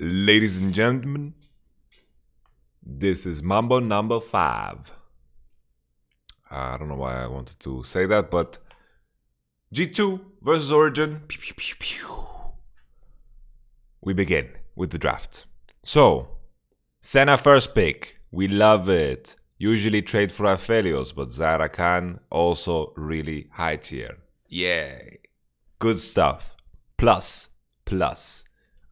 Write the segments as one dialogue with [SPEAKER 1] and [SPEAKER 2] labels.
[SPEAKER 1] Ladies and gentlemen, this is Mambo number 5. I don't know why I wanted to say that, but G2 versus Origin. Pew, pew, pew, pew. We begin with the draft. So, Senna first pick. We love it. Usually trade for Aphelios, but Soraka also really high tier. Yay. Good stuff. Plus.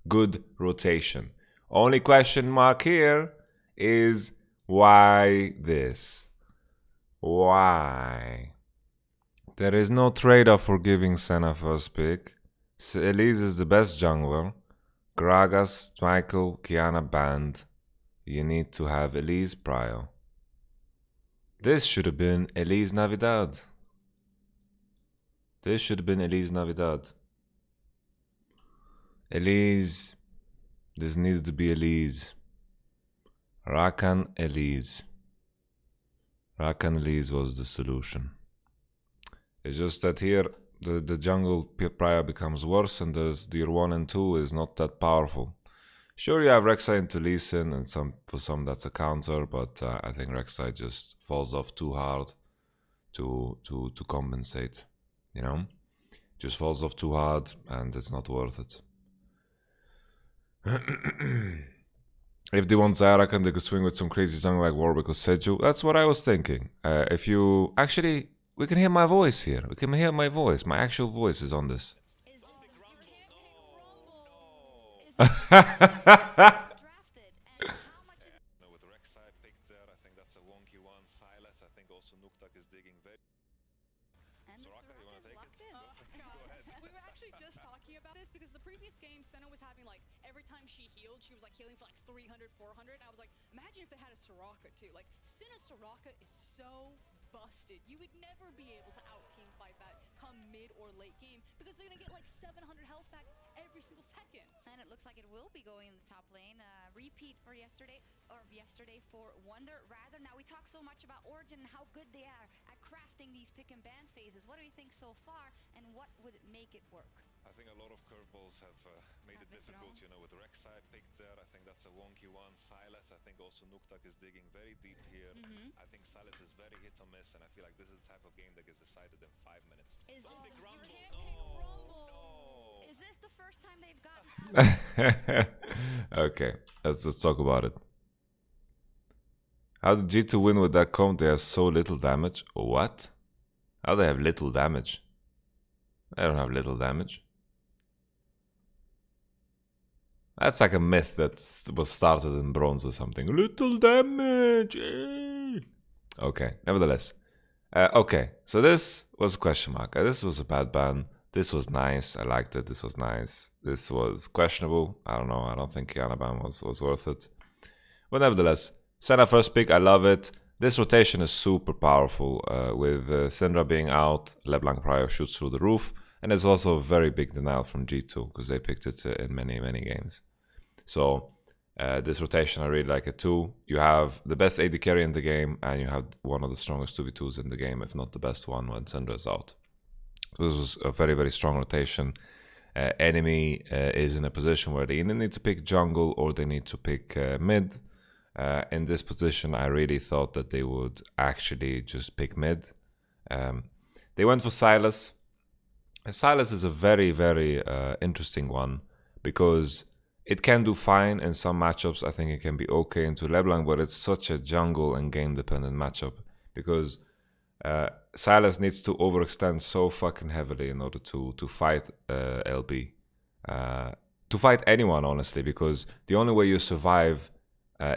[SPEAKER 1] Good rotation. Only question mark here is why this? Why? There is no trade-off for giving Senna first pick. Elise is the best jungler. Gragas, Michael, Kiana banned. You need to have Elise prio. This should have been Elise Navidad. This needs to be Elise. Rakan Elise was the solution. It's just that here the jungle prio becomes worse and the tier 1 and 2 is not that powerful. Sure, you have Rek'Sai to listen, and for some that's a counter, but I think Rek'Sai just falls off too hard to compensate, you know? Just falls off too hard and it's not worth it. If they want Soraka, they could swing with some crazy jungle like Warwick or Seju. That's what I was thinking. If you... Actually, we can hear my voice here. We can hear my voice. My actual voice is on this.
[SPEAKER 2] With Rek'Sai picked there, I think that's a wonky one. Silas, I think also Nuktak is digging very... Soraka, you want to take it?
[SPEAKER 3] Go ahead. We were actually just talking about this because the previous game, Senna was having like, every time she healed, she was like healing for like 300, 400. And I was like, imagine if they had a Soraka too. Like, Senna's Soraka is so busted. You would never be able to out teamfight that come mid or late game because they're gonna get like 700 health back every single second.
[SPEAKER 4] And it looks like it will be going in the top lane. Repeat for yesterday for Wonder. Rather, now we talk so much about Origin and how good they are at crafting these pick and ban phases. What do you think so far, and what would make it work?
[SPEAKER 2] I think a lot of curveballs have made it difficult, you know, with Rek'Sai picked there. I think that's a wonky one. Silas, I think also Nuktak is digging very deep here. I think Silas is very hit or miss, and I feel like this is the type of game that gets decided in 5 minutes.
[SPEAKER 4] Is this
[SPEAKER 3] You can't pick Rumble.
[SPEAKER 4] Is this the first time they've gotten
[SPEAKER 1] Okay, let's talk about it. How did G2 win with that comp? They have so little damage. What? How they have little damage? They don't have little damage. That's like a myth that was started in bronze or something. Little damage. Okay, nevertheless. Okay, so this was a question mark. This was a bad ban. This was nice. I liked it. This was nice. This was questionable. I don't know. I don't think Kiana ban was worth it. But nevertheless, Senna first pick. I love it. This rotation is super powerful. With Syndra being out, LeBlanc prio shoots through the roof. And there's also a very big denial from G2 because they picked it in many games. So this rotation, I really like it too. You have the best AD carry in the game, and you have one of the strongest 2v2s in the game, if not the best one, when Syndra is out. So this was a very strong rotation. Enemy is in a position where they either need to pick jungle or they need to pick mid. In this position, I really thought that they would actually just pick mid. They went for Silas. And Silas is a very interesting one because it can do fine in some matchups. I think it can be okay into LeBlanc, but it's such a jungle and game dependent matchup because Silas needs to overextend so fucking heavily in order to fight LB. To fight anyone, honestly, because the only way you survive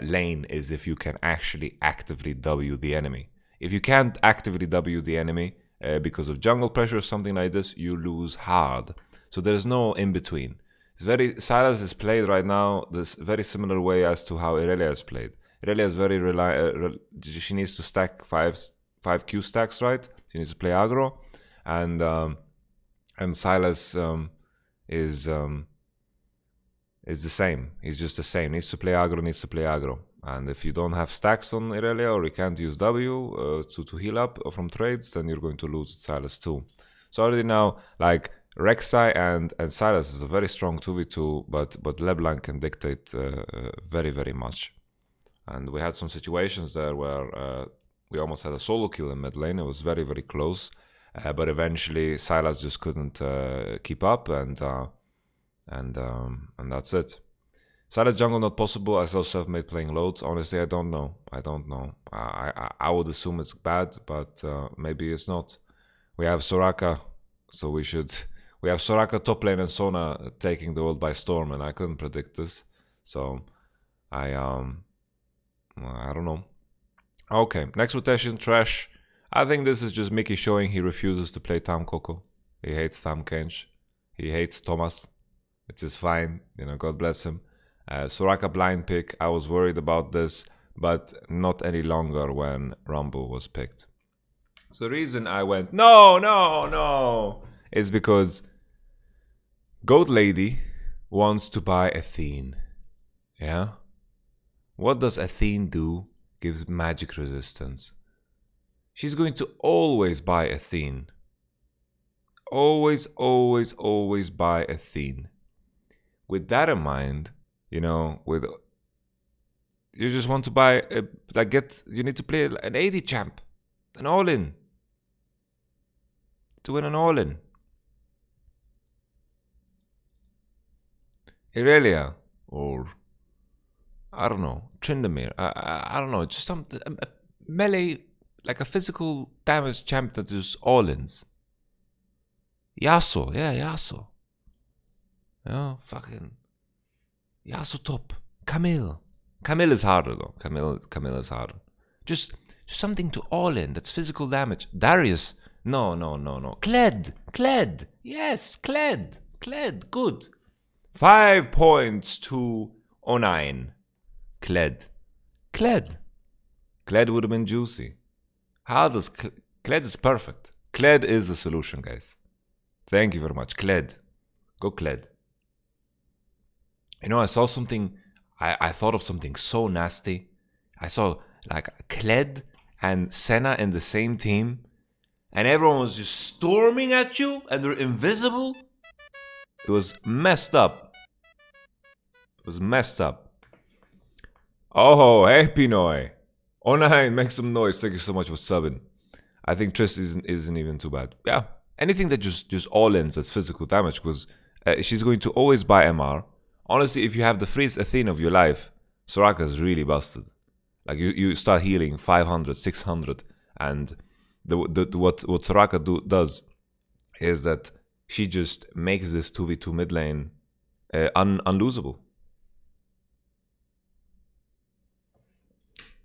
[SPEAKER 1] lane is if you can actually actively W the enemy. If you can't actively W the enemy because of jungle pressure or something like this, you lose hard. So there's no in-between. Silas is played right now this very similar way as to how Irelia is played. Irelia is she needs to stack five Q stacks, right? She needs to play aggro, and Silas is the same. He's just the same. Needs to play aggro. And if you don't have stacks on Irelia or you can't use W to heal up from trades, then you're going to lose Silas too. So already now, like, Rek'Sai and Silas is a very strong 2v2, but LeBlanc can dictate very, very much. And we had some situations there where we almost had a solo kill in mid lane. It was very, very close. But eventually Silas just couldn't keep up, and that's it. Silas jungle not possible. I saw self-made playing loads. Honestly, I don't know. I would assume it's bad, but maybe it's not. We have Soraka, so we have Soraka top lane and Sona taking the world by storm, and I couldn't predict this, so I don't know. Okay, next rotation, Trash. I think this is just Mickey showing he refuses to play Tam Coco. He hates Tam Kench. He hates Thomas, which is fine. God bless him. Soraka blind pick. I was worried about this, but not any longer when Rumble was picked. So the reason I went, no, is because Goat Lady wants to buy Athene. Yeah? What does Athene do? Gives magic resistance. She's going to always buy Athene. Always buy Athene. With that in mind, you just want to buy you need to play an AD champ, an all-in, to win an all-in. Irelia, or I don't know, Tryndamere. I don't know, just some melee, like a physical damage champ that does all-ins. Yasuo, yeah, Yasuo. Fucking Yasuo top. Camille is harder though. Camille is harder. Just something to all-in that's physical damage. Darius, no. Kled, yes, Kled, good. 5 points to 09. Kled would have been juicy. How does Kled is perfect. Kled is the solution, guys. Thank you very much. Kled. Go Kled. I saw something, I thought of something so nasty. I saw like Kled and Senna in the same team, and everyone was just storming at you, and they're invisible. It was messed up. Oh, hey Pinoy. Onahin, make some noise. Thank you so much for subbing. I think Triss isn't even too bad. Yeah, anything that just all-ins that's physical damage, because she's going to always buy MR. Honestly, if you have the freest Athene of your life, Soraka's really busted. Like you start healing 500, 600, and what Soraka does is that she just makes this 2v2 mid lane unlosable.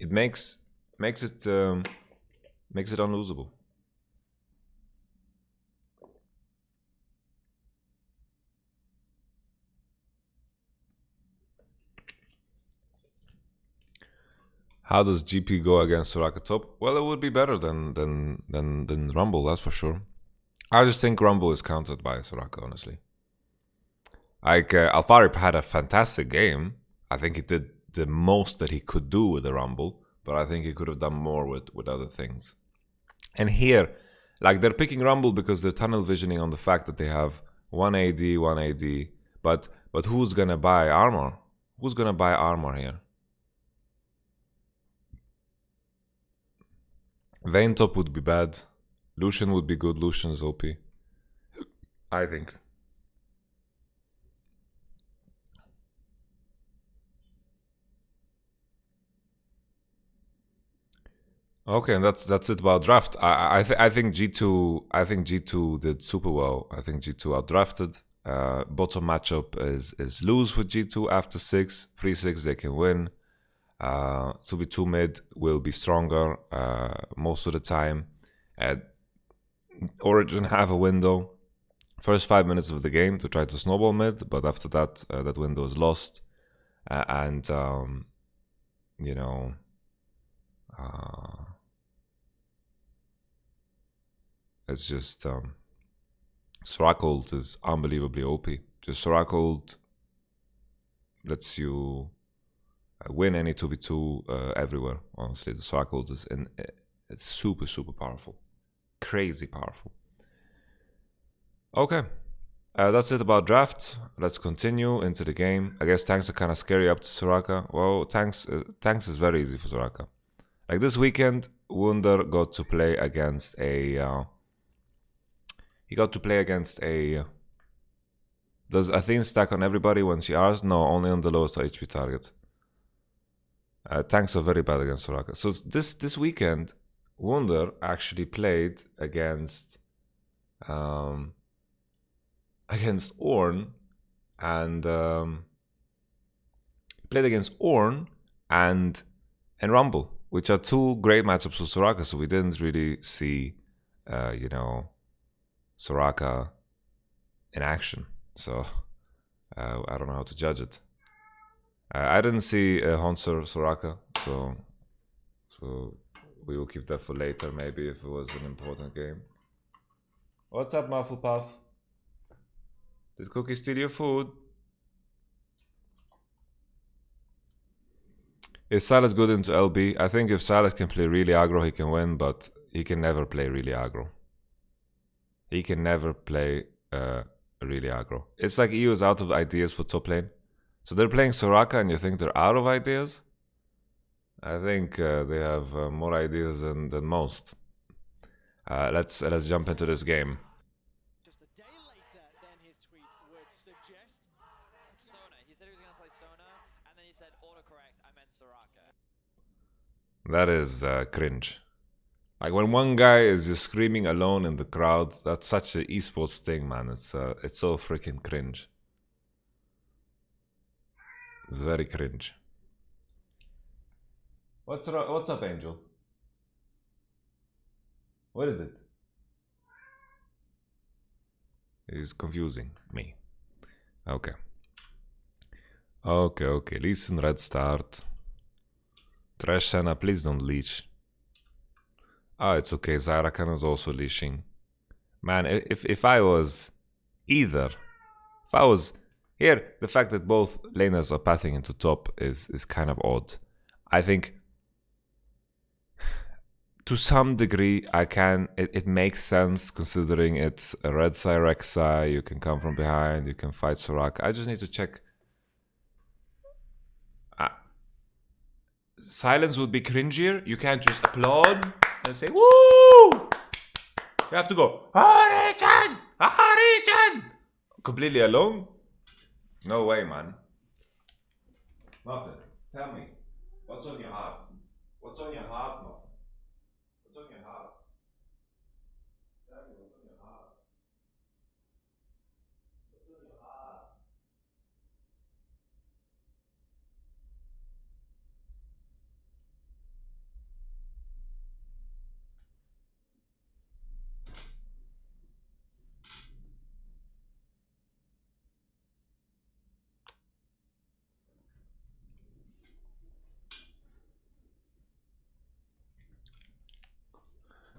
[SPEAKER 1] It makes it unlosable. How does GP go against Soraka top? Well, it would be better than Rumble, that's for sure. I just think Rumble is countered by Soraka, honestly. Like, Alphari had a fantastic game. I think he did the most that he could do with the Rumble, but I think he could have done more with other things. And here, like, they're picking Rumble because they're tunnel visioning on the fact that they have 1 AD, but who's gonna buy armor? Who's gonna buy armor here? Vayne top would be bad. Lucian would be good. Lucian's OP, I think. Okay, and that's it about draft. I think G2 did super well. I think G2 outdrafted. Bottom matchup is lose for G2 after 6. 3-6 they can win. 2v2 mid will be stronger most of the time. Origin have a window. First 5 minutes of the game to try to snowball mid, but after that, that window is lost. It's just Soraka ult is unbelievably OP. Just Soraka ult lets you win any 2v2 everywhere. Honestly, the Soraka ult is it's super powerful, crazy powerful. Okay, that's it about draft. Let's continue into the game. I guess tanks are kind of scary up to Soraka. Well, tanks is very easy for Soraka. Like this weekend, Wunder got to play against a... he got to play against a... Does Athene stack on everybody when she Rs? No, only on the lowest HP target. Tanks are very bad against Soraka. So this weekend, Wunder actually played against Ornn and played against Ornn and Rumble, which are two great matchups for Soraka. So we didn't really see, you know, Soraka in action. So I don't know how to judge it. I didn't see Honsor Soraka, so we will keep that for later, maybe if it was an important game. What's up, Mufflepuff? Did Cookie steal your food? Is Silas good into LB? I think if Silas can play really aggro, he can win, but he can never play really aggro. He can never play really aggro. It's like EU is out of ideas for top lane. So they're playing Soraka and you think they're out of ideas? I think they have more ideas than most. Let's jump into this game.
[SPEAKER 5] Just a day later than his tweet would suggest.
[SPEAKER 6] Sona. He said he was going to play Sona, and then he said autocorrect. I meant Soraka.
[SPEAKER 1] That is cringe. Like when one guy is just screaming alone in the crowd, that's such an esports thing, man. It's so freaking cringe. It's very cringe. What's up, Angel? What is it? It's confusing me. Okay. Okay. Listen, red start. Trash Senna, please don't leech. Oh, it's okay. YamatoCannon is also leashing. Man, if I was either, if I was here, the fact that both laners are pathing into top is kind of odd. I think to some degree it makes sense considering it's a red side Rek'Sai, you can come from behind, you can fight Soraka. I just need to check. Silence would be cringier. You can't just applaud and say, woo! You have to go, Origin! Origin! Completely alone? No way, man. Muffin, tell me, what's on your heart? What's on your heart, Muffin? What's on your heart? Tell me what's on your heart. What's on your heart?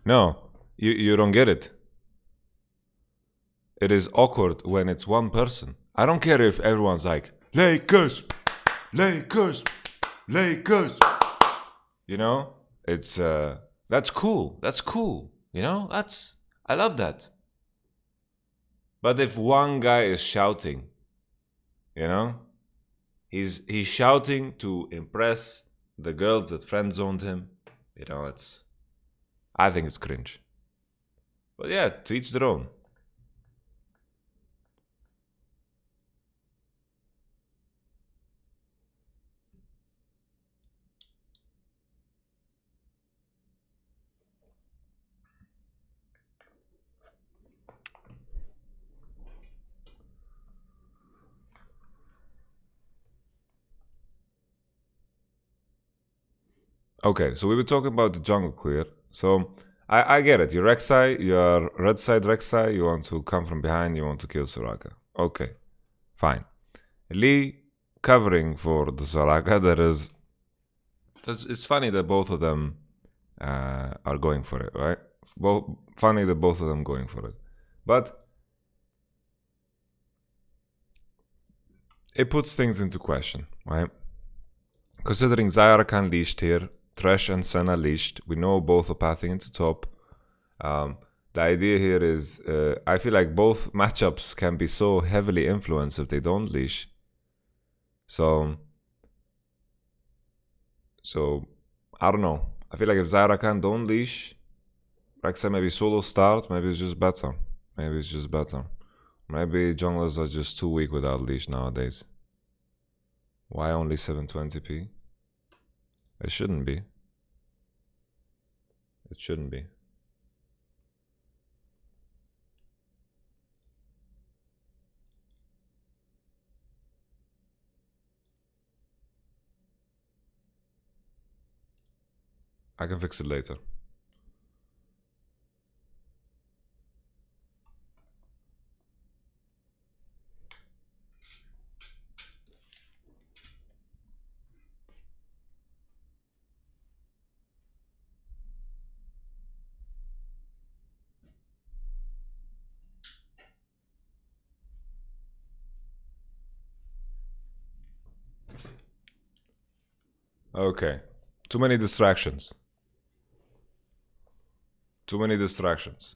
[SPEAKER 1] No, you don't get it. It is awkward when it's one person. I don't care if everyone's like, Lakers, Lakers, Lakers. You know, it's that's cool. That's cool. You know, I love that. But if one guy is shouting, you know, he's shouting to impress the girls that friend zoned him. You know, I think it's cringe. But yeah, to each their own. Okay, so we were talking about the jungle clear. So I get it. You're Rek'Sai, you're red side Rek'Sai, you want to come from behind, you want to kill Soraka. Okay, fine. Lee covering for the Soraka, that is... It's funny that both of them are going for it, right? Funny that both of them going for it. But it puts things into question, right? Considering YamatoCannon leashed here, Thresh and Senna leashed. We know both are pathing into top. The idea here is, I feel like both matchups can be so heavily influenced if they don't leash. So I don't know. I feel like if Soraka don't leash, Rek'Sai maybe solo start, maybe it's just better. Maybe it's just better. Maybe junglers are just too weak without leash nowadays. Why only 720p? It shouldn't be. It shouldn't be. I can fix it later. Okay. Too many distractions. Too many distractions.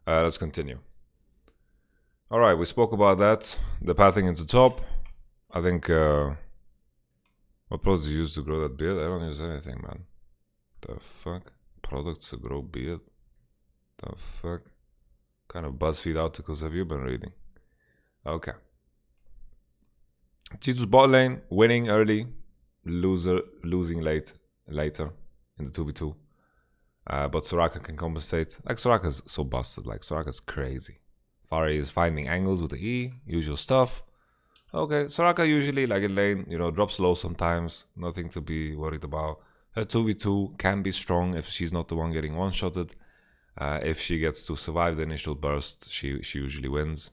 [SPEAKER 1] Let's continue. Alright, we spoke about that. The pathing into top. I think, what products do you use to grow that beard? I don't use anything, man. The fuck? Products to grow beard? The fuck? What kind of BuzzFeed articles have you been reading? Okay. G2's bot lane, winning early, losing later in the 2v2. But Soraka can compensate. Like, Soraka's so busted. Like, Soraka's crazy. Alphari is finding angles with the E, usual stuff. Okay, Soraka usually, like in lane, you know, drops low sometimes. Nothing to be worried about. Her 2v2 can be strong if she's not the one getting one-shotted. If she gets to survive the initial burst, she usually wins.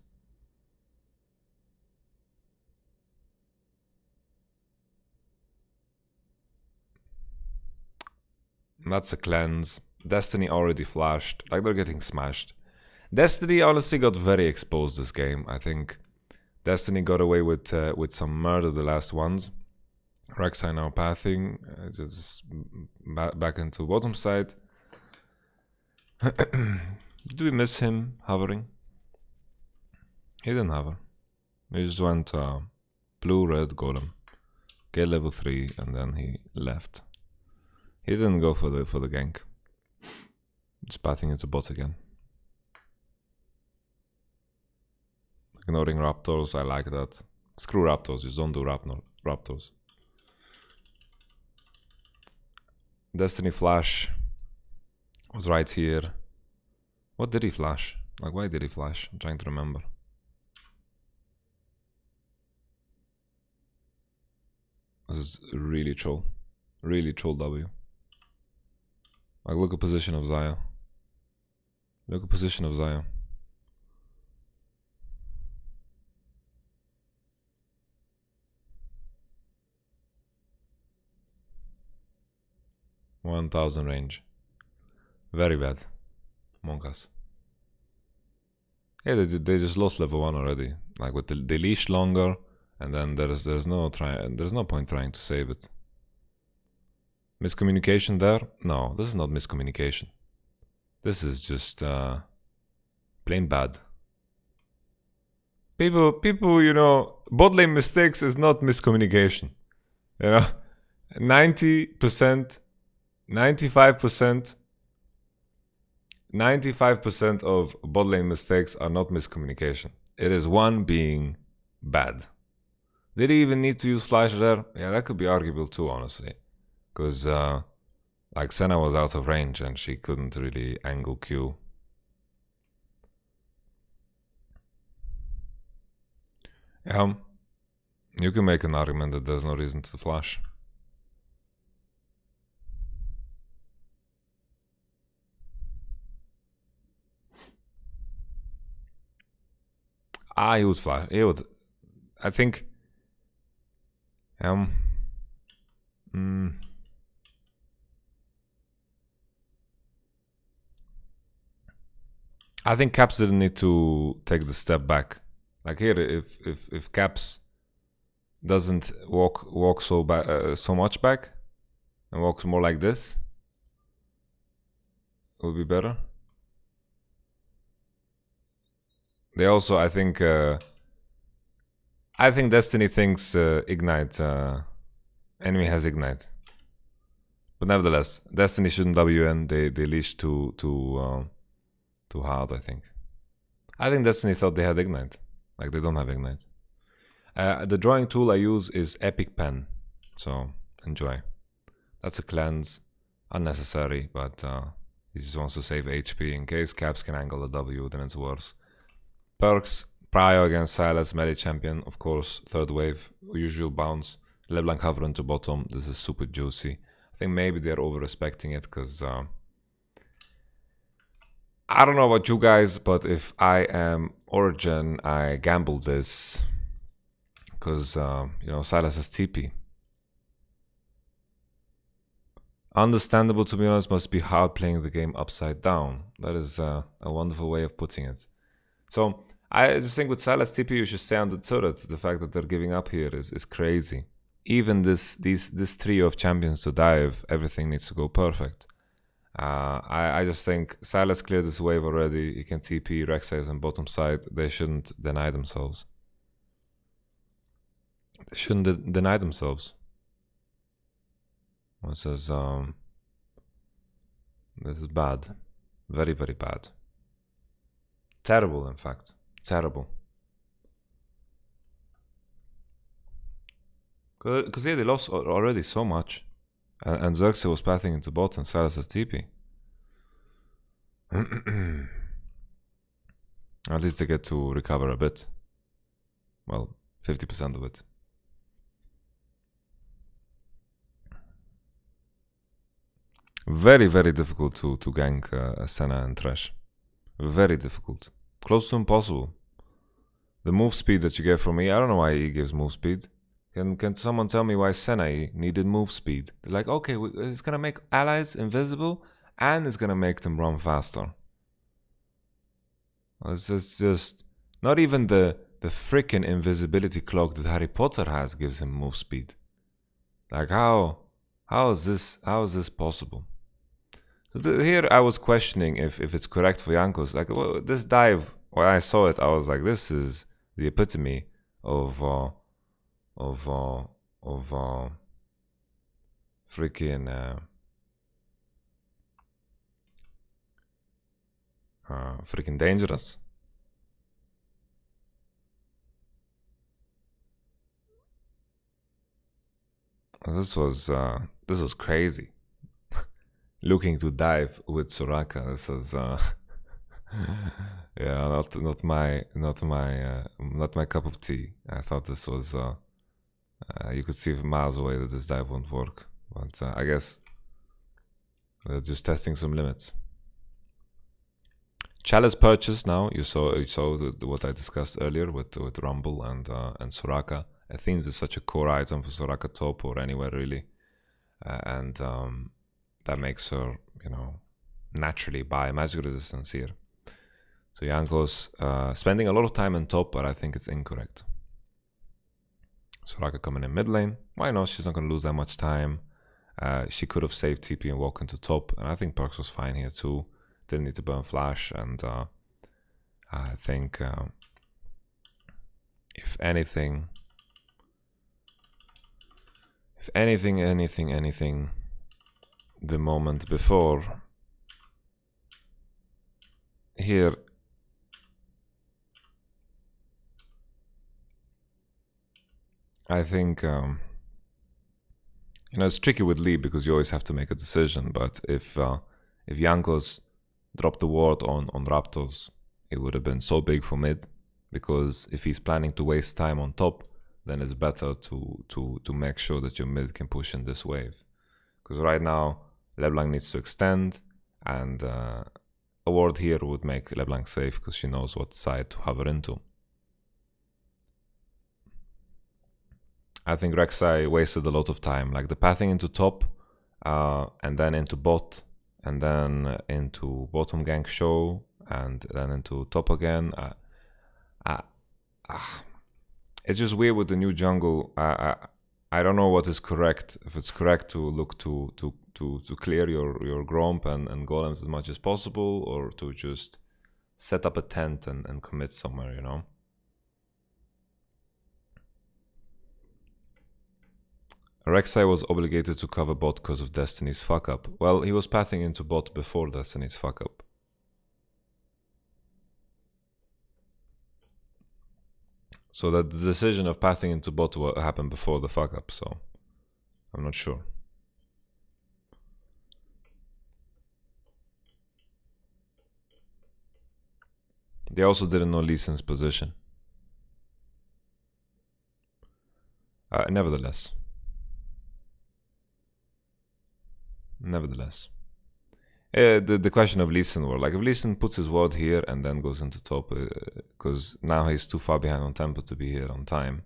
[SPEAKER 1] That's a cleanse. Destiny already flashed. Like, they're getting smashed. Destiny honestly got very exposed this game. I think Destiny got away with some murder the last ones. Rek'Sai now pathing. Just back into bottom side. Do we miss him hovering? He didn't hover. He just went blue, red, golem. Get level 3 and then he left. He didn't go for the gank. Just pathing into bot again. Ignoring raptors, I like that. Screw raptors, just don't do raptors. Destiny flash was right here. What did he flash? Like, why did he flash? I'm trying to remember. This is really troll. Really troll W. Like, look at position of Xayah. Look at position of Xayah. $1,000 range. Very bad. Monkas. Yeah, they just lost level 1 already. Like, with they leash longer, and then there's no point trying to save it. Miscommunication there? No, this is not miscommunication. This is just plain bad. People, you know, bot lane mistakes is not miscommunication. You know, 90%, 95% of bot lane mistakes are not miscommunication. It is one being bad. Did he even need to use flash there? Yeah, that could be arguable too, honestly. Because, like, Senna was out of range and she couldn't really angle Q. Yeah, you can make an argument that there's no reason to flash. He would flash. He would. I think. I think Caps didn't need to take the step back. Like here, if Caps doesn't walk so much back and walks more like this, it would be better. They also, I think Destiny thinks Ignite, enemy has Ignite. But nevertheless, Destiny shouldn't WN. They leash too hard, I think. I think Destiny thought they had Ignite. Like, they don't have Ignite. The drawing tool I use is Epic Pen. So, enjoy. That's a cleanse. Unnecessary, but he just wants to save HP. In case Caps can angle the W, then it's worse. Perks, Prio against Silas, melee champion, of course. Third wave, usual bounce. LeBlanc hover into bottom. This is super juicy. I think maybe they're over-respecting it, because I don't know about you guys, but if I am Origin, I gamble this. Because, you know, Silas has TP. Understandable, to be honest, must be hard playing the game upside down. That is a wonderful way of putting it. So, I just think with Silas TP, you should stay on the turret. The fact that they're giving up here is crazy. Even this trio of champions to dive, everything needs to go perfect. I just think Silas cleared this wave already. He can TP, Rek'Sai is on bottom side. They shouldn't deny themselves. They shouldn't deny themselves. This is bad. Very, very bad. Terrible, in fact. Terrible. Because yeah, they lost already so much. And Xerxes was pathing into bot and Silas has TP. At least they get to recover a bit. Well, 50% of it. Very, very difficult to gank Senna and Thresh. Very difficult. Close to impossible. The move speed that you get from me, I don't know why he gives move speed. Can someone tell me why Senna needed move speed? They're like, okay, it's gonna make allies invisible and it's gonna make them run faster. It's just not even the freaking invisibility cloak that Harry Potter has gives him move speed. Like how is this possible? So here I was questioning if it's correct for Jankos. Like, well, this dive, when I saw it, I was like, this is the epitome of freaking freaking dangerous. This was crazy. Looking to dive with Soraka. This is yeah, not my cup of tea. I thought this was you could see miles away that this dive won't work, but I guess they're just testing some limits. Chalice purchase now. You saw what I discussed earlier with Rumble and Soraka. I think it's such a core item for Soraka top or anywhere really, and that makes her, you know, naturally buy magic resistance here. So Jankos spending a lot of time in top, but I think it's incorrect. Soraka coming in mid lane. Why not? She's not going to lose that much time. She could have saved TP and walked into top, and I think Perks was fine here too. Didn't need to burn flash, and I think if anything, the moment before here, I think you know, it's tricky with Lee because you always have to make a decision. But if Jankos dropped the ward on Raptors, it would have been so big for mid, because if he's planning to waste time on top, then it's better to make sure that your mid can push in this wave. Because right now LeBlanc needs to extend, and a ward here would make LeBlanc safe because she knows what side to hover into. I think Rek'Sai wasted a lot of time, like the pathing into top, and then into bot, and then into bottom gank show, and then into top again. It's just weird with the new jungle. I don't know what is correct. If it's correct to look to clear your Gromp and golems as much as possible, or to just set up a tent and commit somewhere, you know? Rek'Sai was obligated to cover bot because of Destiny's fuck up. Well, he was pathing into bot before Destiny's fuck up. So that the decision of pathing into bot happened before the fuck up, so I'm not sure. They also didn't know Lee Sin's position. Nevertheless. The question of Lee Sin were like, if Lee Sin puts his ward here and then goes into top, because now he's too far behind on tempo to be here on time.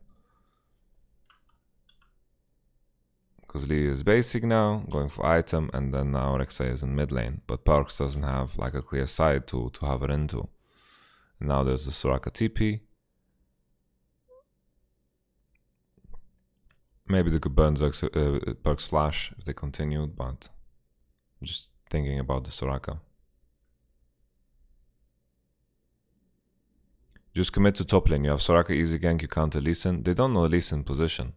[SPEAKER 1] Because Lee is basic now, going for item, and then now Rek'Sai is in mid lane, but Parks doesn't have like a clear side to hover into. And now there's the Soraka TP. Maybe they could burn Parks flash if they continued, but I'm just thinking about the Soraka. Just commit to top lane. You have Soraka easy gank, you counter Lee Sin. They don't know Lee Sin position.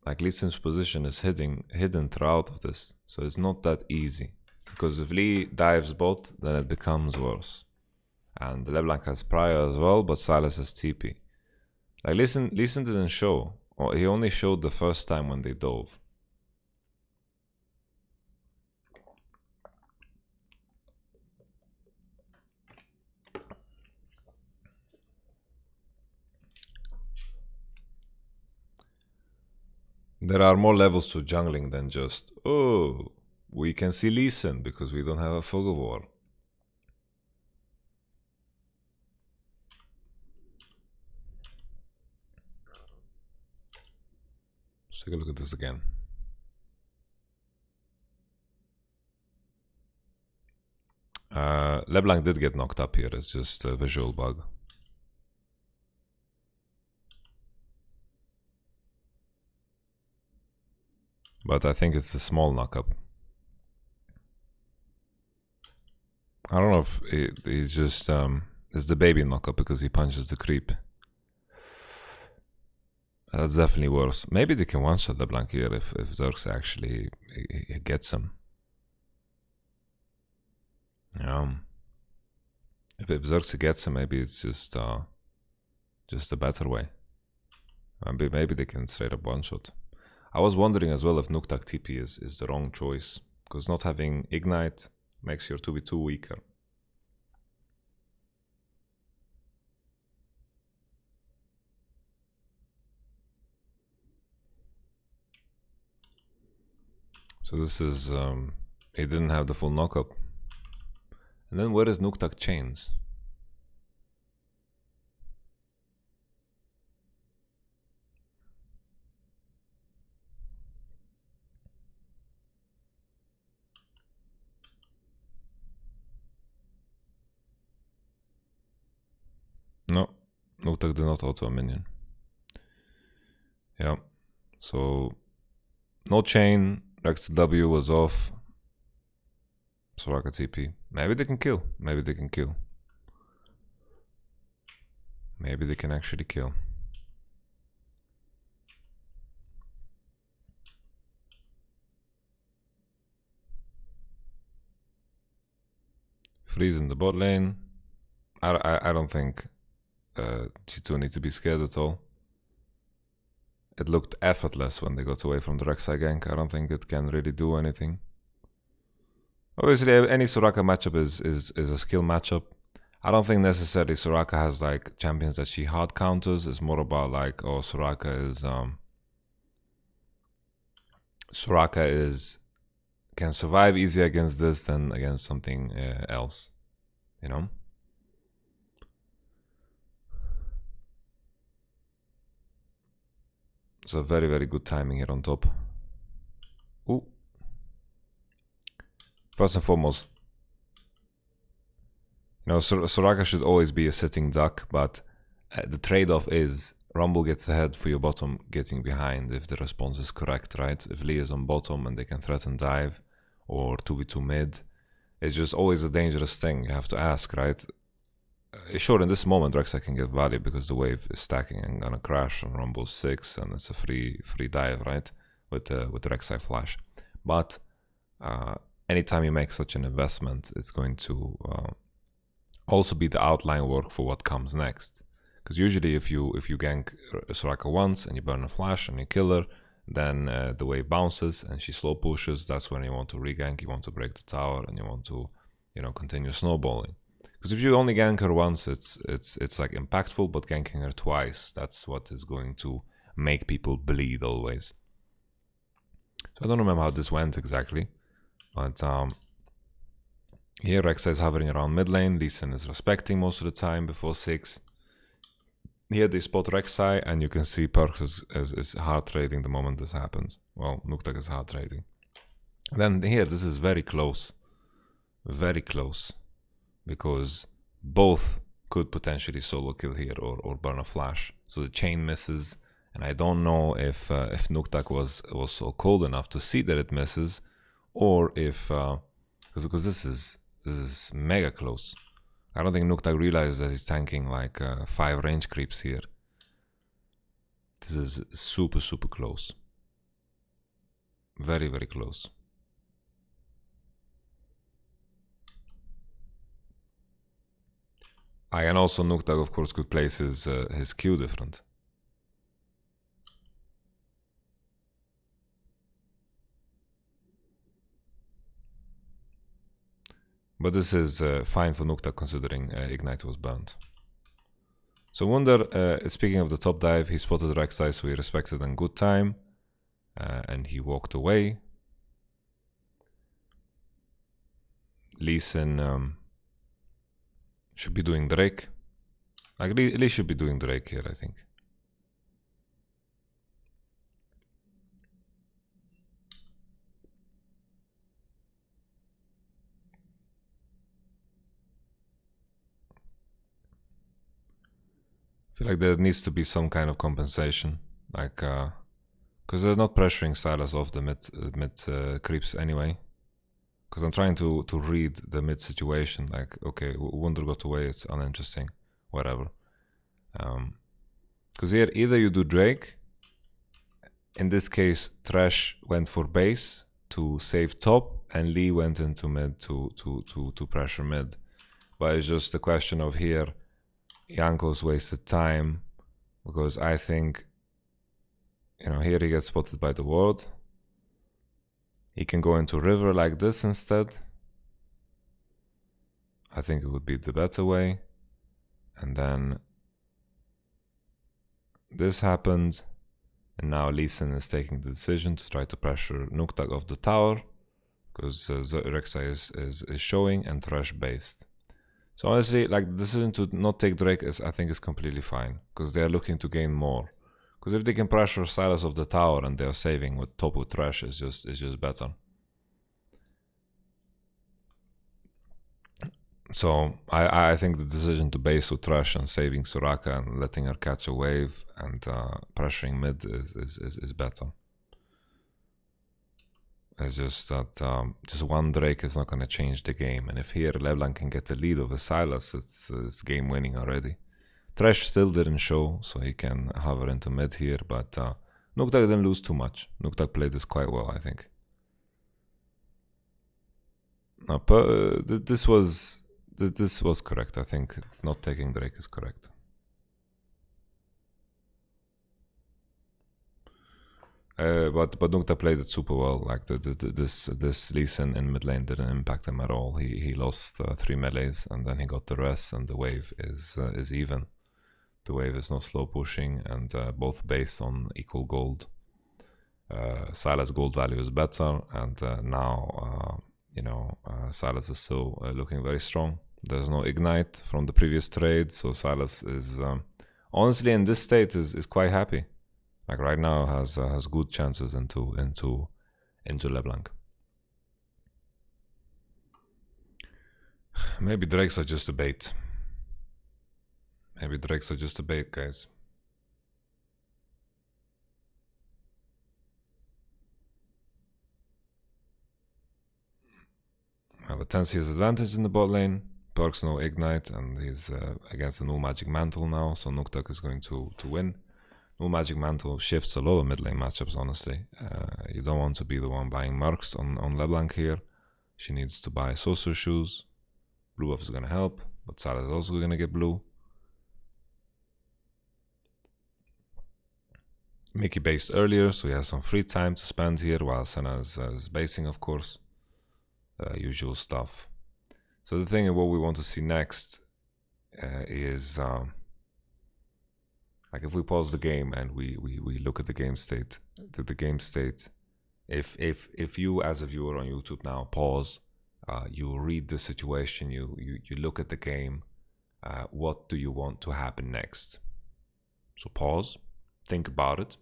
[SPEAKER 1] Like Lee Sin's position is hidden throughout of this, so it's not that easy. Because if Lee dives bot, then it becomes worse. And LeBlanc has Prior as well, but Sylas has TP. Like Lee Sin didn't show, or he only showed the first time when they dove. There are more levels to jungling than just, oh, we can see Lee Sin because we don't have a fog of war. Let's take a look at this again. LeBlanc did get knocked up here, it's just a visual bug. But I think it's a small knockup. I don't know if he just it's the baby knockup because he punches the creep. That's definitely worse. Maybe they can one-shot LeBlanc here if Zerx actually he gets him. If Zerx gets him, maybe it's just a better way. Maybe they can straight up one-shot. I was wondering as well if Nuktak TP is the wrong choice, because not having Ignite makes your 2v2 weaker. So this is, he didn't have the full knockup. And then where is Nuktak Chains? No, Nuktak did not auto a minion. Yeah, so no chain, Rex W was off. Soraka TP. Maybe they can kill. Maybe they can kill. Maybe they can actually kill. Freeze in the bot lane. I don't think G2 need to be scared at all. It looked effortless when they got away from the Rek'Sai gank. I don't think it can really do anything. Obviously, any Soraka matchup is a skill matchup. I don't think necessarily Soraka has like champions that she hard counters. It's more about like, oh, Soraka can survive easier against this than against something else, you know. So very, very good timing here on top. Ooh. First and foremost, you know, Soraka should always be a sitting duck, but the trade-off is Rumble gets ahead for your bottom getting behind if the response is correct, right? If Lee is on bottom and they can threaten dive, or 2v2 mid. It's just always a dangerous thing. You have to ask, right? Sure, in this moment, Rek'Sai can get value because the wave is stacking and gonna crash on Rumble 6, and it's a free dive, right? With the Rek'Sai flash. But anytime you make such an investment, it's going to also be the outline work for what comes next. Because usually, if you gank Soraka once and you burn a flash and you kill her, then the wave bounces and she slow pushes. That's when you want to regank, you want to break the tower, and you want to, continue snowballing. Because if you only gank her once, it's like impactful, but ganking her twice, that's what is going to make people bleed always. So I don't remember how this went exactly, but here Rek'Sai is hovering around mid lane, Lee Sin is respecting most of the time before 6. Here they spot Rek'Sai, and you can see Perks is hard trading the moment this happens. Well, Nuktak is hard trading. Then here, this is very close. Very close. Because both could potentially solo kill here or burn a flash. So the chain misses, and I don't know if Nuktak was so cold enough to see that it misses, or if because this is mega close. I don't think Nuktak realized that he's tanking like 5 range creeps here. This is super close. Very close. And also Nuktak, of course, could place his Q different. But this is fine for Nuktak considering Ignite was burnt. So Wunder, speaking of the top dive, he spotted Rek'Sai, so he respected in good time. And he walked away. Lee Sin should be doing Drake. Like Lee should be doing Drake here, I think. I feel like there needs to be some kind of compensation, like because they're not pressuring Sylas off the mid creeps anyway. Because I'm trying to read the mid situation. Like, okay, Wunder got away, it's uninteresting, whatever. Because here, either you do Drake. In this case, Thresh went for base to save top, and Lee went into mid to pressure mid. But it's just a question of here, Yanko's wasted time, because I think, here he gets spotted by the ward. He can go into river like this instead. I think it would be the better way. And then this happened, and now Lee Sin is taking the decision to try to pressure Nuktak off the tower, because Rek'Sai is showing and Thresh based. So honestly, like, the decision to not take Drake I think is completely fine, because they are looking to gain more. Because if they can pressure Sylas off the tower and they are saving with top with Thresh, it's just better. So I think the decision to base with Thresh and saving Soraka and letting her catch a wave and pressuring mid is better. It's just that just one Drake is not going to change the game, and if here LeBlanc can get the lead over Sylas, it's game winning already. Thresh still didn't show, so he can hover into mid here, but Nuktak didn't lose too much. Nuktak played this quite well, I think. No, this was correct. I think not taking Drake is correct. But Nuktak played it super well. Like this Lee Sin in mid lane didn't impact him at all. He lost 3 melees and then he got the rest, and the wave is even. The wave is not slow pushing, and both based on equal gold. Sylas gold value is better, and now Sylas is still looking very strong. There's no ignite from the previous trade, so Sylas is honestly in this state is quite happy. Like right now has good chances into LeBlanc. Maybe Drakes are just a bait. Maybe Drakes are just a bait, guys. have a 10 CS advantage in the bot lane. Perks no ignite, and he's against a null magic mantle now, so Nuktak is going to win. Null magic mantle shifts a lot of mid lane matchups, honestly. You don't want to be the one buying mercs on LeBlanc here. She needs to buy sorcerer shoes. Blue buff is going to help, but Sarah is also going to get blue. Mickey based earlier, so he has some free time to spend here while Senna is basing, of course. Usual stuff. So the thing, what we want to see next is like if we pause the game and we look at the game state. If you as a viewer on YouTube now pause, you read the situation, you look at the game. What do you want to happen next? So pause, think about it.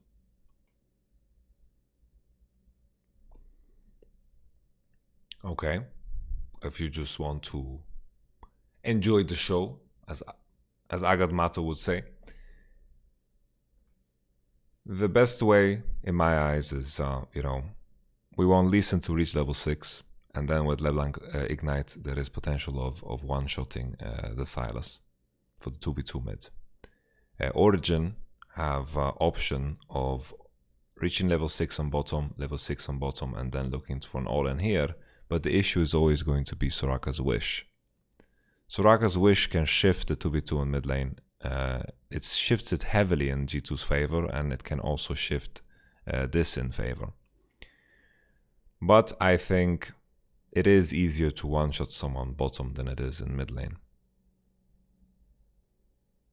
[SPEAKER 1] Okay. If you just want to enjoy the show, as Agat Mato would say, the best way, in my eyes, is we want Lee Sin to reach level 6, and then with LeBlanc Ignite, there is potential of one-shotting the Silas for the 2v2 mid. Origin have option of reaching level 6 on bottom, and then looking for an all-in here. But the issue is always going to be Soraka's Wish. Soraka's Wish can shift the 2v2 in mid lane. It shifts it heavily in G2's favor, and it can also shift this in favor. But I think it is easier to one-shot someone bottom than it is in mid lane.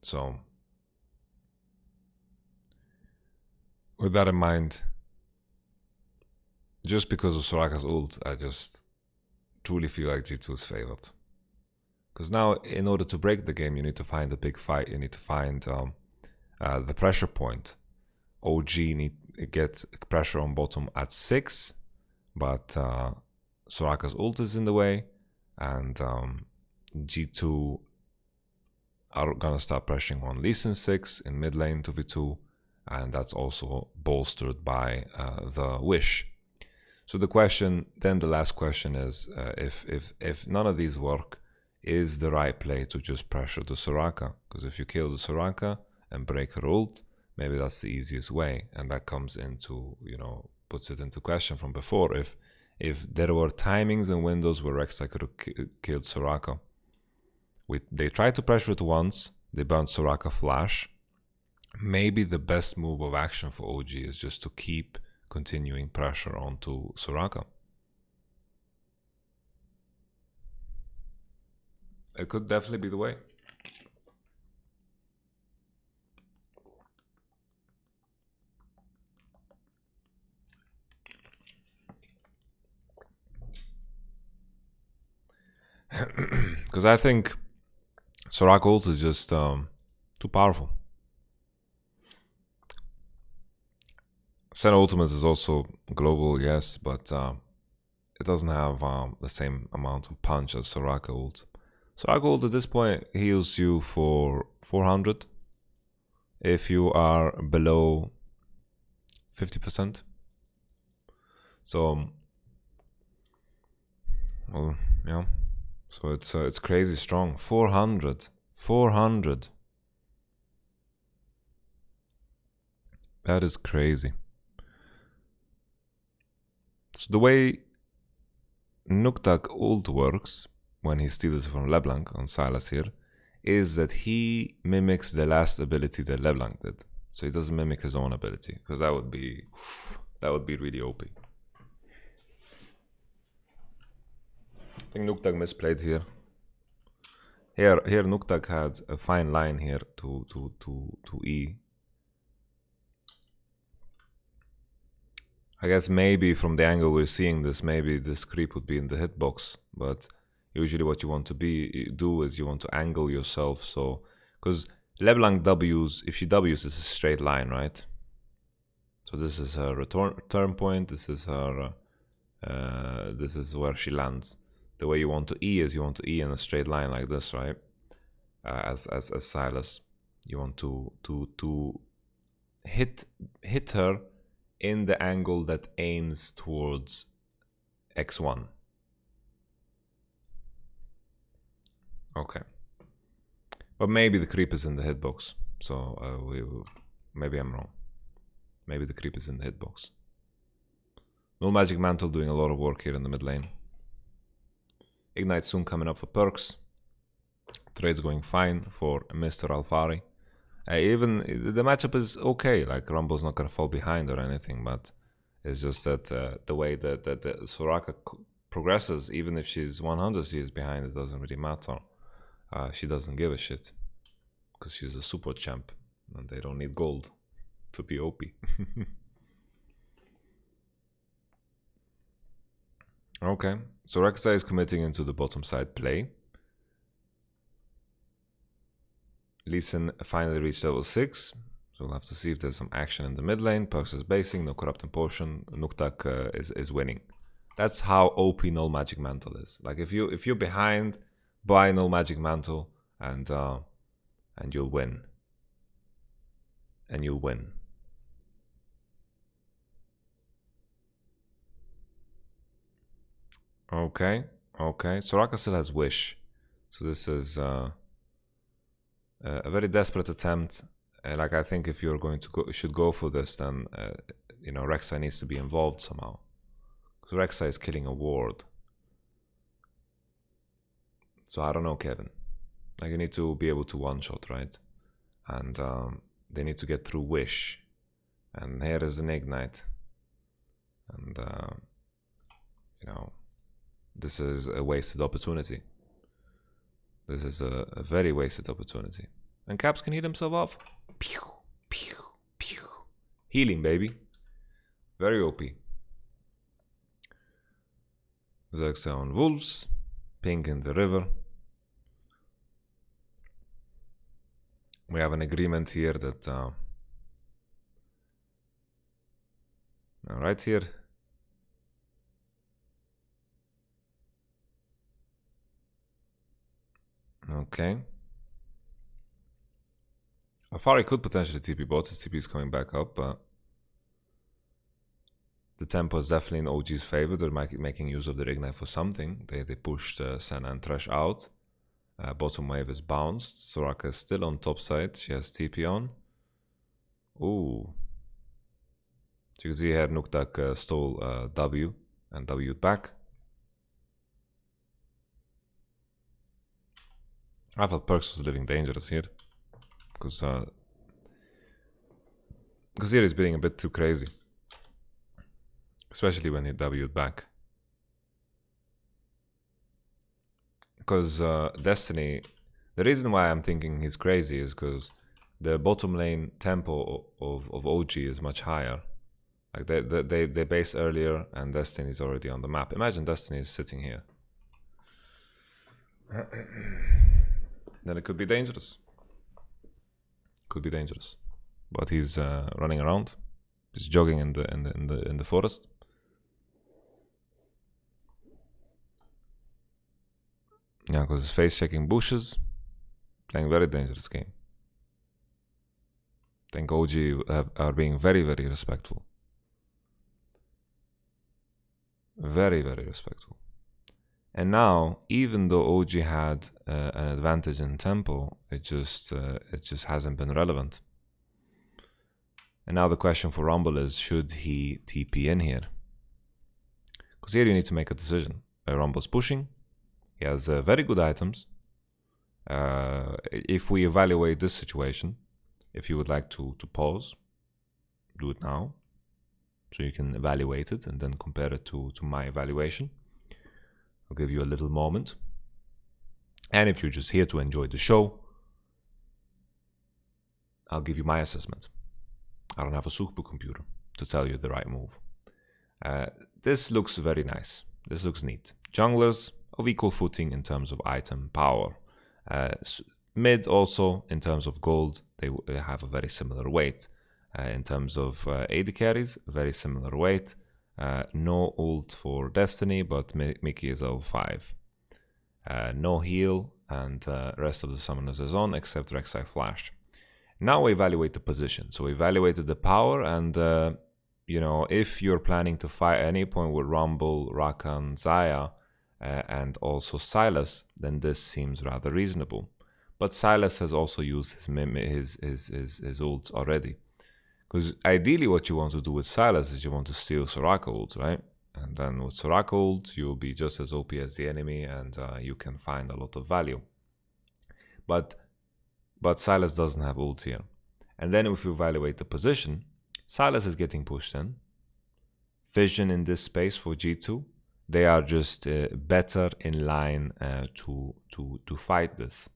[SPEAKER 1] So, with that in mind, just because of Soraka's ult, I just truly feel like G2 is favored. Because now, in order to break the game, you need to find a big fight. You need to find the pressure point. OG need to get pressure on bottom at 6, but Soraka's ult is in the way, and G2 are gonna start pressuring on Lee Sin 6 in mid lane 2v2, and that's also bolstered by the Wish. So the last question is, if none of these work, is the right play to just pressure the Soraka? Because if you kill the Soraka and break her ult, maybe that's the easiest way, and that comes into, puts it into question from before. If there were timings and windows where Rek'Sai could have killed Soraka, they tried to pressure it once, they burnt Soraka flash. Maybe the best move of action for OG is just to keep continuing pressure onto Soraka. It could definitely be the way. Because I think Soraka ult is just too powerful. Senna ultimate is also global, yes, but it doesn't have the same amount of punch as Soraka ult. Soraka ult at this point heals you for 400 if you are below 50%. So, well, yeah. So it's crazy strong. 400. That is crazy. So the way Nuktak ult works when he steals from LeBlanc on Silas here is that he mimics the last ability that LeBlanc did. So he doesn't mimic his own ability, because that would be really OP. I think Nuktak misplayed here. Here Nuktak had a fine line here to E. I guess maybe from the angle we're seeing this, maybe this creep would be in the hitbox, but usually what you want to do is you want to angle yourself, so because LeBlanc W's, if she W's, it's a straight line, right? So this is her return point, this is her this is where she lands. The way you want to E is you want to E in a straight line like this, right? As Silas, you want to hit her in the angle that aims towards X1. Okay. But maybe the creep is in the hitbox. So maybe I'm wrong. Maybe the creep is in the hitbox. No Magic Mantle doing a lot of work here in the mid lane. Ignite soon coming up for perks. Trade's going fine for Mr. Alphari. Even the matchup is okay. Like Rumble's not gonna fall behind or anything, but it's just that the way that Soraka progresses, even if she's 100 CS behind, it doesn't really matter. She doesn't give a shit because she's a super champ, and they don't need gold to be OP. Okay, so Rek'Sai is committing into the bottom side play. Lee Sin finally reached level 6, so we'll have to see if there's some action in the mid lane. Perks is basing, no corrupting potion. Nuktak is winning. That's how OP Null Magic Mantle is. Like if you're behind, buy Null Magic Mantle and you'll win. And you'll win. Okay. Soraka still has Wish, so this is a very desperate attempt. Like I think if you're going to should go for this, then you know Rek'Sai needs to be involved somehow, because Rek'Sai is killing a ward. So I don't know, Kevin. Like you need to be able to one-shot, right? And they need to get through Wish, and here is an Ignite, and you know. This is a wasted opportunity. This is a very wasted opportunity. And Caps can heal himself off. Pew, pew, pew. Healing, baby. Very OP. Xerxes on Wolves. Pink in the river. We have an agreement here that... right here... Okay. Alphari could potentially TP bots. His TP is coming back up, but the tempo is definitely in OG's favor. They're making use of their Ignite for something. They pushed Senna and Thresh out. Bottom wave is bounced. Soraka is still on top side. She has TP on. Ooh. So you can see here Nuktak stole W and W'd back. I thought Perks was living dangerous here, because here he's being a bit too crazy, especially when he W'd back. Because Destiny, the reason why I'm thinking he's crazy is because the bottom lane tempo of OG is much higher. Like they base earlier, and Destiny is already on the map. Imagine Destiny is sitting here. Then it could be dangerous. Could be dangerous, but he's running around. He's jogging in the forest. Yeah, because his face checking bushes, playing very dangerous game. I think OG are being very respectful. Very respectful. And now, even though OG had an advantage in tempo, it just hasn't been relevant. And now the question for Rumble is, should he TP in here? Because here you need to make a decision. Rumble's pushing. He has very good items. If we evaluate this situation, if you would like to pause, do it now. So you can evaluate it and then compare it to my evaluation. I'll give you a little moment. And if you're just here to enjoy the show, I'll give you my assessment. I don't have a Zoekboek computer to tell you the right move. This looks very nice. This looks neat. Junglers of equal footing in terms of item power. Mid also, in terms of gold, they have a very similar weight. In terms of AD carries, very similar weight. No ult for Destiny, but Mickey is level 5. No heal, and rest of the summoners is on, except Rek'Sai Flash. Now we evaluate the position. So we evaluated the power, and you know, if you're planning to fight at any point with Rumble, Rakan, Xayah, and also Silas, then this seems rather reasonable. But Silas has also used his ult already. Because ideally what you want to do with Silas is you want to steal Soraka ult, right? And then with Soraka ult, you'll be just as OP as the enemy, and you can find a lot of value. But Silas doesn't have ult here. And then if you evaluate the position, Silas is getting pushed in. Vision in this space for G2. They are just better in line to fight this.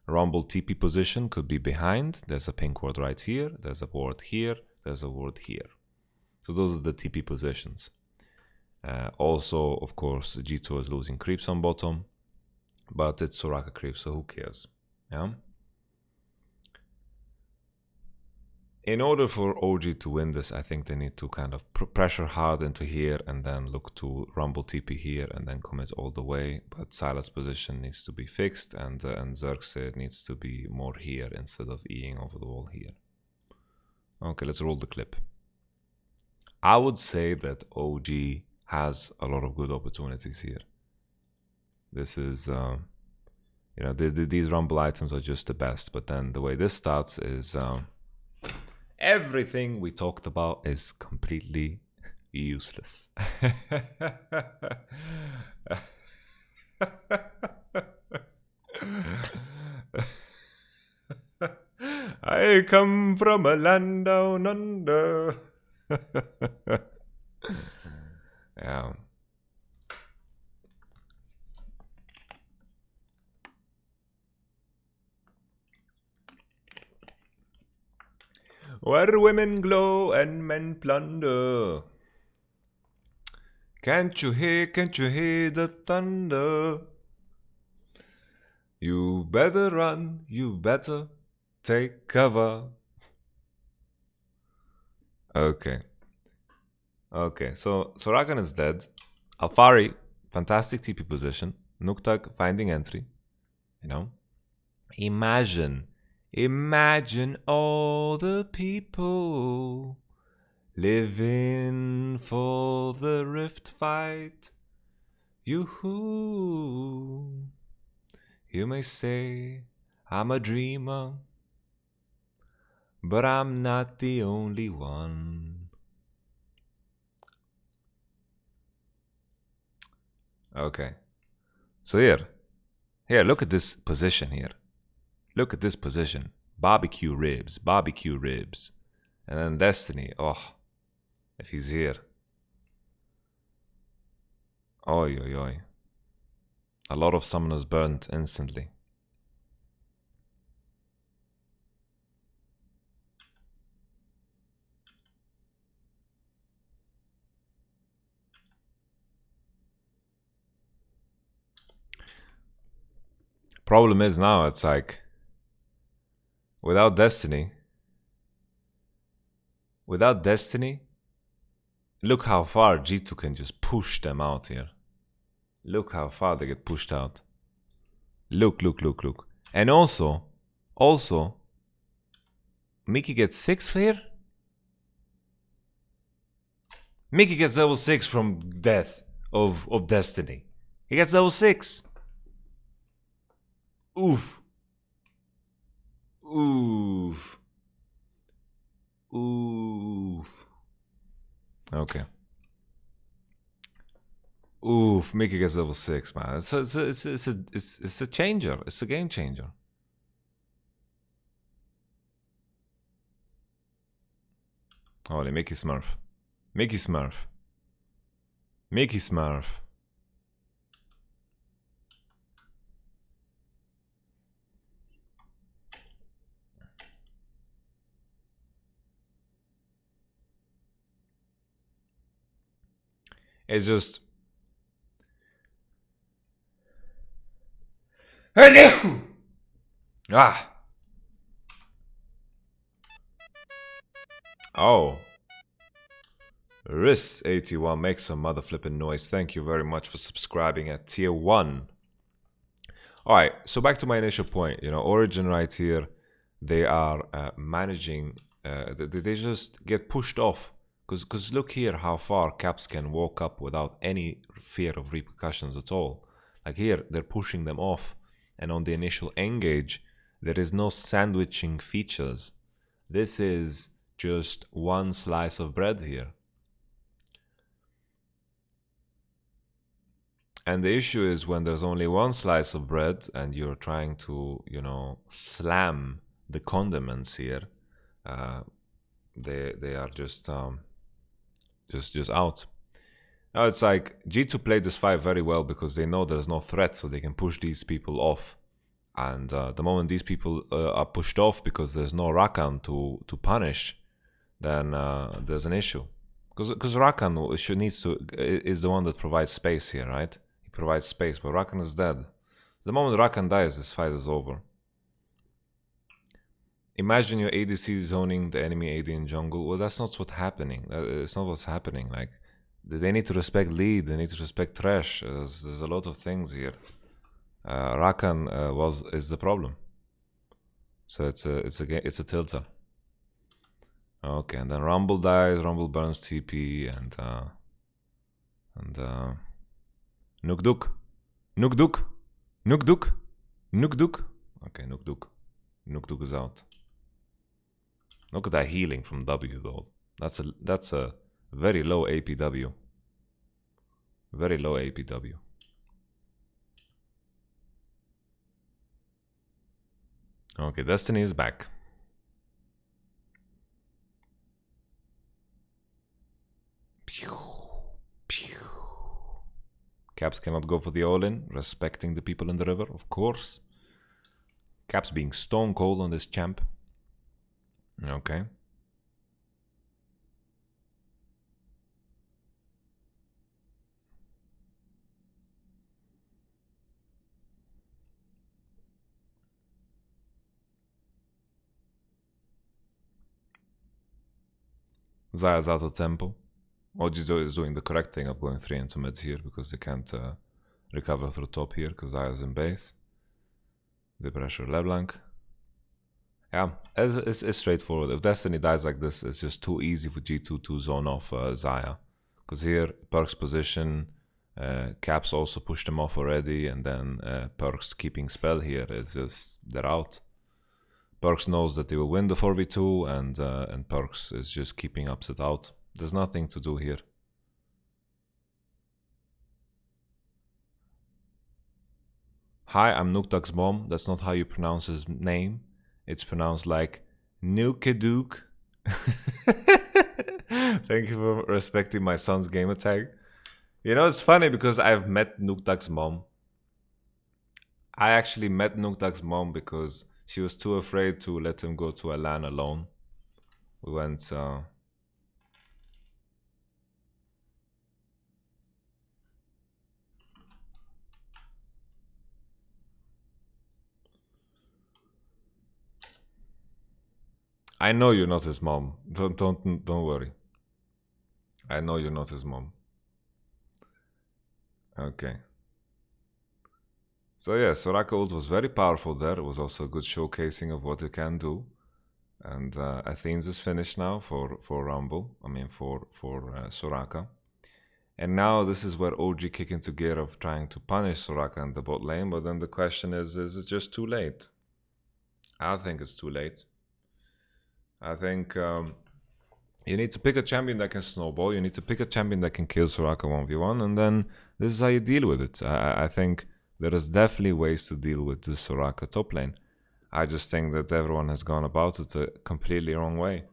[SPEAKER 1] Rumble TP position could be behind. There's a pink ward right here. There's a ward here. There's a ward here. So those are the TP positions. Also, of course, G2 is losing creeps on bottom. But it's Soraka creeps, so who cares? Yeah. In order for OG to win this, I think they need to kind of pressure hard into here and then look to Rumble TP here and then commit all the way. But Silas' position needs to be fixed, and Xerxes needs to be more here instead of Eing over the wall here. Okay, let's roll the clip. I would say that OG has a lot of good opportunities here. This is, you know, these Rumble items are just the best, but then the way this starts is... everything we talked about is completely useless. I come from a land down under. Yeah. Where women glow and men plunder. Can't you hear the thunder? You better run, you better take cover. Okay. Okay, so Soraka is dead. Alphari, fantastic TP position. Nuktak finding entry. You know? Imagine all the people living for the rift fight. Yoo-hoo. You may say I'm a dreamer, but I'm not the only one. Okay. So here, look at this position here. Look at this position. Barbecue ribs. And then Destiny. Oh, if he's here. Oi, oi, oi. A lot of summoners burnt instantly. Problem is now it's like without Destiny, look how far G2 can just push them out here. Look how far they get pushed out. Look. And also, Mickey gets 6 here? Mickey gets level 6 from death of Destiny. He gets level 6. Oof. Okay. Oof, Mickey gets level 6, man. It's a changer. It's a game changer. Holy Mickey Smurf. It's just... ah! Oh. Riss81 makes some mother flipping noise. Thank you very much for subscribing at tier 1. Alright, so back to my initial point. You know, Origin right here, they are managing... they just get pushed off Because look here how far Caps can walk up without any fear of repercussions at all. Like here, they're pushing them off. And on the initial engage, there is no sandwiching features. This is just one slice of bread here. And the issue is when there's only one slice of bread and you're trying to, you know, slam the condiments here, they are just out. Now it's like G2 played this fight very well because they know there's no threat, so they can push these people off. And the moment these people are pushed off because there's no Rakan to punish, then there's an issue. Because Rakan is the one that provides space here, right? He provides space, but Rakan is dead. The moment Rakan dies, this fight is over. Imagine your ADC zoning the enemy AD in jungle. Well, that's not what's happening. It's not what's happening. Like, they need to respect lead. They need to respect trash. There's a lot of things here. Rakan is the problem. So it's a tilter. Okay, and then Rumble dies. Rumble burns TP and Nukduk, Nukduk, Nukduk, Nukduk. Okay, Nukduk is out. Look at that healing from W though. That's a very low APW. Very low APW. Okay, Destiny is back. Pew, pew. Caps cannot go for the all-in, respecting the people in the river, of course. Caps being stone cold on this champ. Okay. Zaya's out of tempo. Ojizo is doing the correct thing of going 3 into mids here because they can't recover through top here because Zaya's in base. They pressure LeBlanc. Yeah, it's straightforward. If Destiny dies like this, it's just too easy for G2 to zone off Zaya. Because here, Perk's position, Caps also pushed him off already, and then Perk's keeping spell here is just, they're out. Perks knows that they will win the 4v2, and Perks is just keeping Upset out. There's nothing to do here. Hi, I'm Nukduk's mom. That's not how you pronounce his name. It's pronounced like Nukeduke. Thank you for respecting my son's gamer tag. You know, it's funny because I've met Nukduk's mom. I actually met Nukduk's mom because she was too afraid to let him go to a LAN alone. We went... I know you're not his mom. Don't worry. I know you're not his mom. Okay. So yeah, Soraka ult was very powerful there. It was also a good showcasing of what it can do. And Athene's is finished now for Rumble. I mean for Soraka. And now this is where OG kick into gear of trying to punish Soraka in the bot lane. But then the question is it just too late? I think it's too late. I think you need to pick a champion that can snowball. You need to pick a champion that can kill Soraka 1v1. And then this is how you deal with it. I think there is definitely ways to deal with this Soraka top lane. I just think that everyone has gone about it a completely wrong way.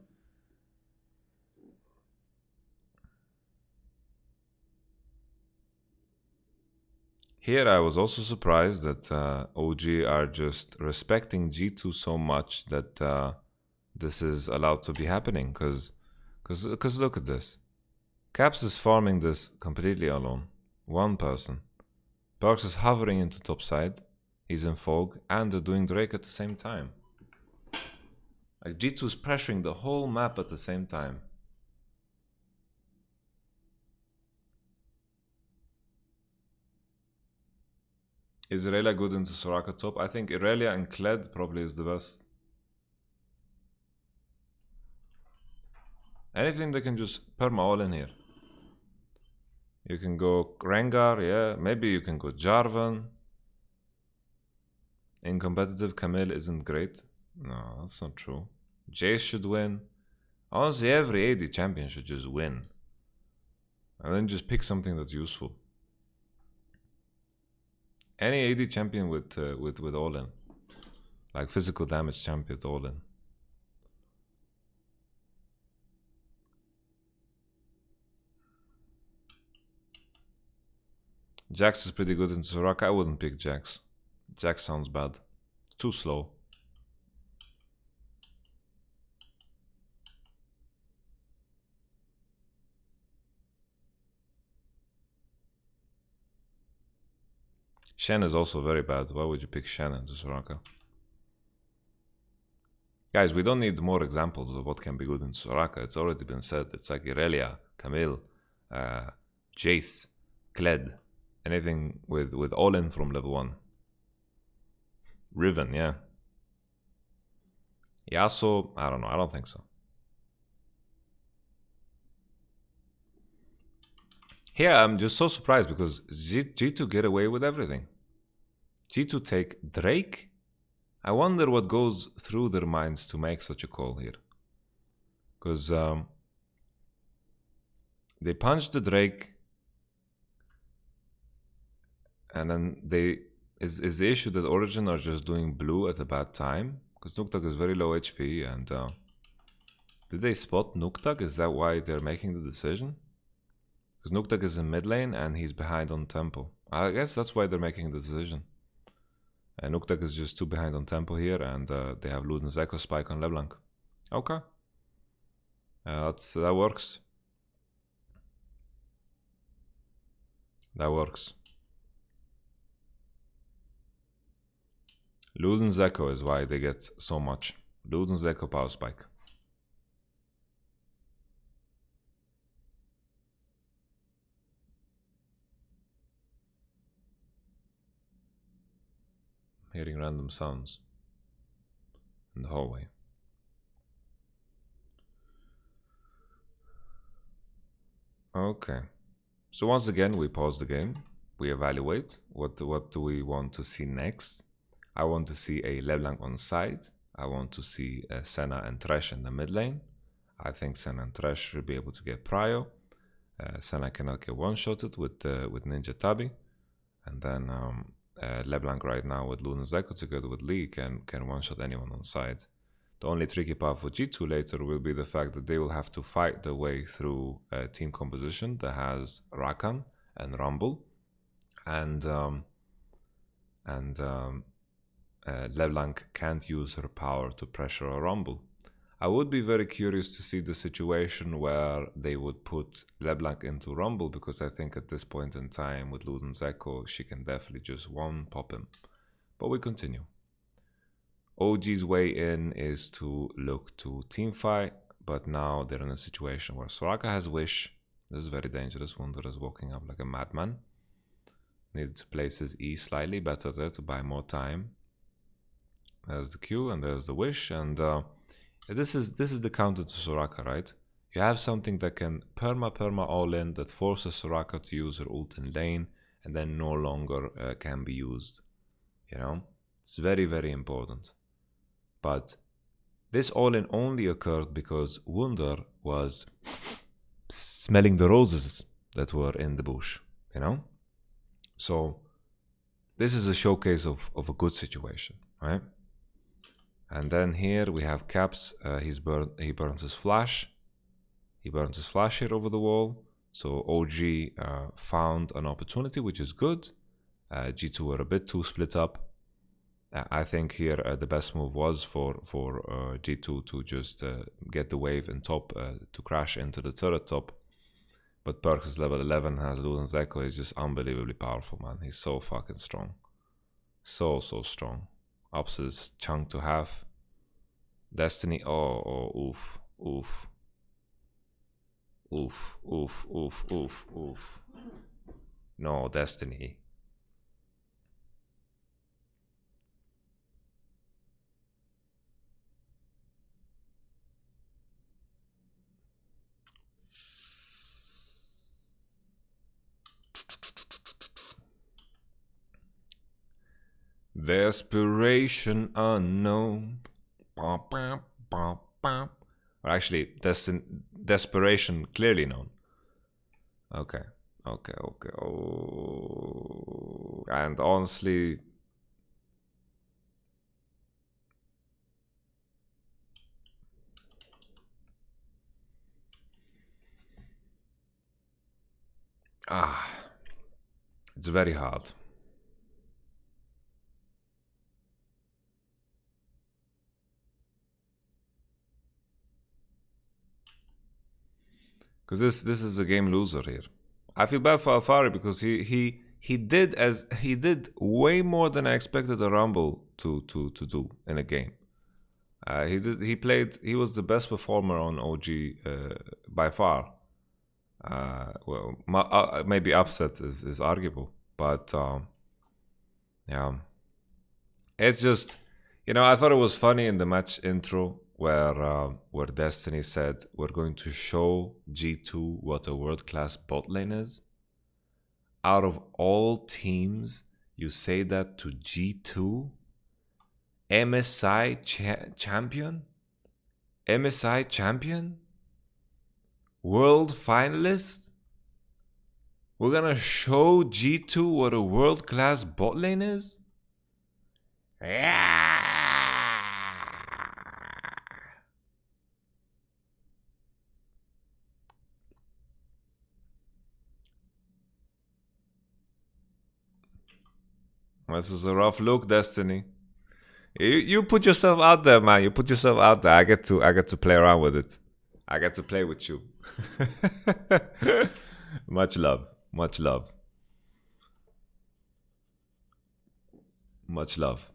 [SPEAKER 1] Here I was also surprised that OG are just respecting G2 so much that this is allowed to be happening. Because look at this. Caps is farming this completely alone. One person. Perks is hovering into top side. He's in fog. And they're doing Drake at the same time. Like G2 is pressuring the whole map at the same time. Is Irelia good into Soraka top? I think Irelia and Kled probably is the best. Anything that can just perma all in here. You can go Rengar, yeah. Maybe you can go Jarvan. In competitive, Camille isn't great. No, that's not true. Jace should win. Honestly, every AD champion should just win. And then just pick something that's useful. Any AD champion with all in. Like physical damage champion all in. Jax is pretty good in Soraka. I wouldn't pick Jax. Jax sounds bad. Too slow. Shen is also very bad. Why would you pick Shen into Soraka? Guys, we don't need more examples of what can be good in Soraka. It's already been said. It's like Irelia, Camille, Jace, Kled. Anything with all in from level 1. Riven, yeah. Yasuo, I don't know. I don't think so. Here, I'm just so surprised because G2 get away with everything. G2 take Drake? I wonder what goes through their minds to make such a call here. Because they punch the Drake, and then they... Is the issue that Origin are just doing blue at a bad time? Because Nuktak is very low HP, and... did they spot Nuktak? Is that why they're making the decision? Because Nuktak is in mid lane, and he's behind on tempo. I guess that's why they're making the decision. And Nuktak is just too behind on tempo here, and they have Luden's Echo Spike on LeBlanc. Okay. That works. That works. Luden's Echo is why they get so much. Luden's Echo Power Spike. Hearing random sounds in the hallway. Okay. So once again, we pause the game. We evaluate. What do we want to see next? I want to see a LeBlanc on side. I want to see Senna and Thresh in the mid lane. I think Senna and Thresh should be able to get prio. Senna cannot get one-shotted with Ninja Tabi. And then LeBlanc right now with Luden's Echo together with Lee can one-shot anyone on side. The only tricky part for G2 later will be the fact that they will have to fight their way through a team composition that has Rakan and Rumble. And LeBlanc can't use her power to pressure a Rumble. I would be very curious to see the situation where they would put LeBlanc into Rumble, because I think at this point in time with Luden's Echo, she can definitely just one-pop him. But we continue. OG's way in is to look to Teamfight, but now they're in a situation where Soraka has Wish. This is very dangerous. Wunder is walking up like a madman. Needed to place his E slightly better there to buy more time. There's the Q and there's the Wish, and this is the counter to Soraka, right? You have something that can perma all in, that forces Soraka to use her ult in lane, and then no longer can be used. You know, it's very, very important. But this all in only occurred because Wunder was smelling the roses that were in the bush. You know, so this is a showcase of a good situation, right? And then here we have Caps. He burns his flash. He burns his flash here over the wall. So OG found an opportunity, which is good. G2 were a bit too split up. I think here the best move was for G2 to just get the wave in top to crash into the turret top. But Perks is level 11, has Luden's Echo. He's just unbelievably powerful, man. He's so fucking strong. So strong. Ups his chunk to half. Destiny, oof. No, Destiny. Desperation unknown. Or actually, desperation clearly known. Okay. Oh, and honestly, it's very hard. Because this is a game loser here. I feel bad for Alphari because he did way more than I expected a Rumble to do in a game. He was the best performer on OG by far. Well, maybe upset is arguable, but yeah, it's just, I thought it was funny in the match intro where Destiny said we're going to show G2 what a world-class bot lane is. Out of all teams, you say that to G2, MSI champion, world finalist. We're gonna show G2 what a world-class bot lane is? Yeah. This is a rough look, Destiny. You put yourself out there, man. You put yourself out there. I get to play around with it. I get to play with you. Much love. Much love. Much love.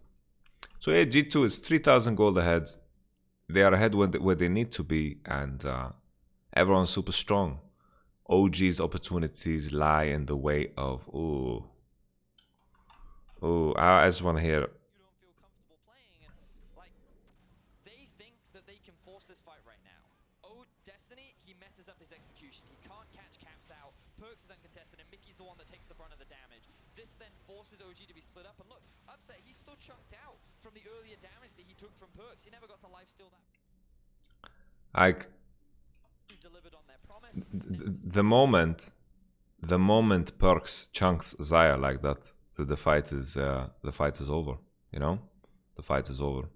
[SPEAKER 1] So yeah, G2 is 3,000 gold ahead. They are ahead where they need to be, and everyone's super strong. OG's opportunities lie in the way of I just want to hear.
[SPEAKER 6] You don't feel comfortable playing, and like they think that they can force this fight right now. Destiny, he messes up his execution. He can't catch caps out. Perks is uncontested, and Mickey's the one that takes the brunt of the damage. This then forces OG to be split up, and look, Upset, he's still chunked out from the earlier damage that he took from Perks. He never got to lifesteal that. Delivered on their promise.
[SPEAKER 1] The moment Perks chunks Xayah like that, the fight is over. The fight is over.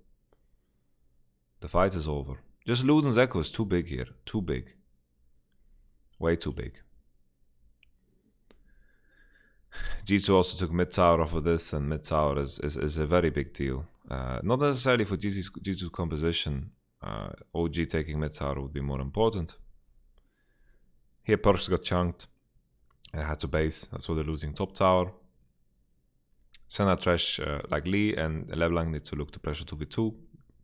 [SPEAKER 1] The fight is over. Just Luden's Echo is too big here. Too big. Way too big. G2 also took mid tower off of this, and mid tower is a very big deal. Not necessarily for G2's composition. OG taking mid tower would be more important. Here Perks got chunked. Had to base. That's why they're losing top tower. Senna trash like Lee and LeBlanc need to look to pressure 2v2.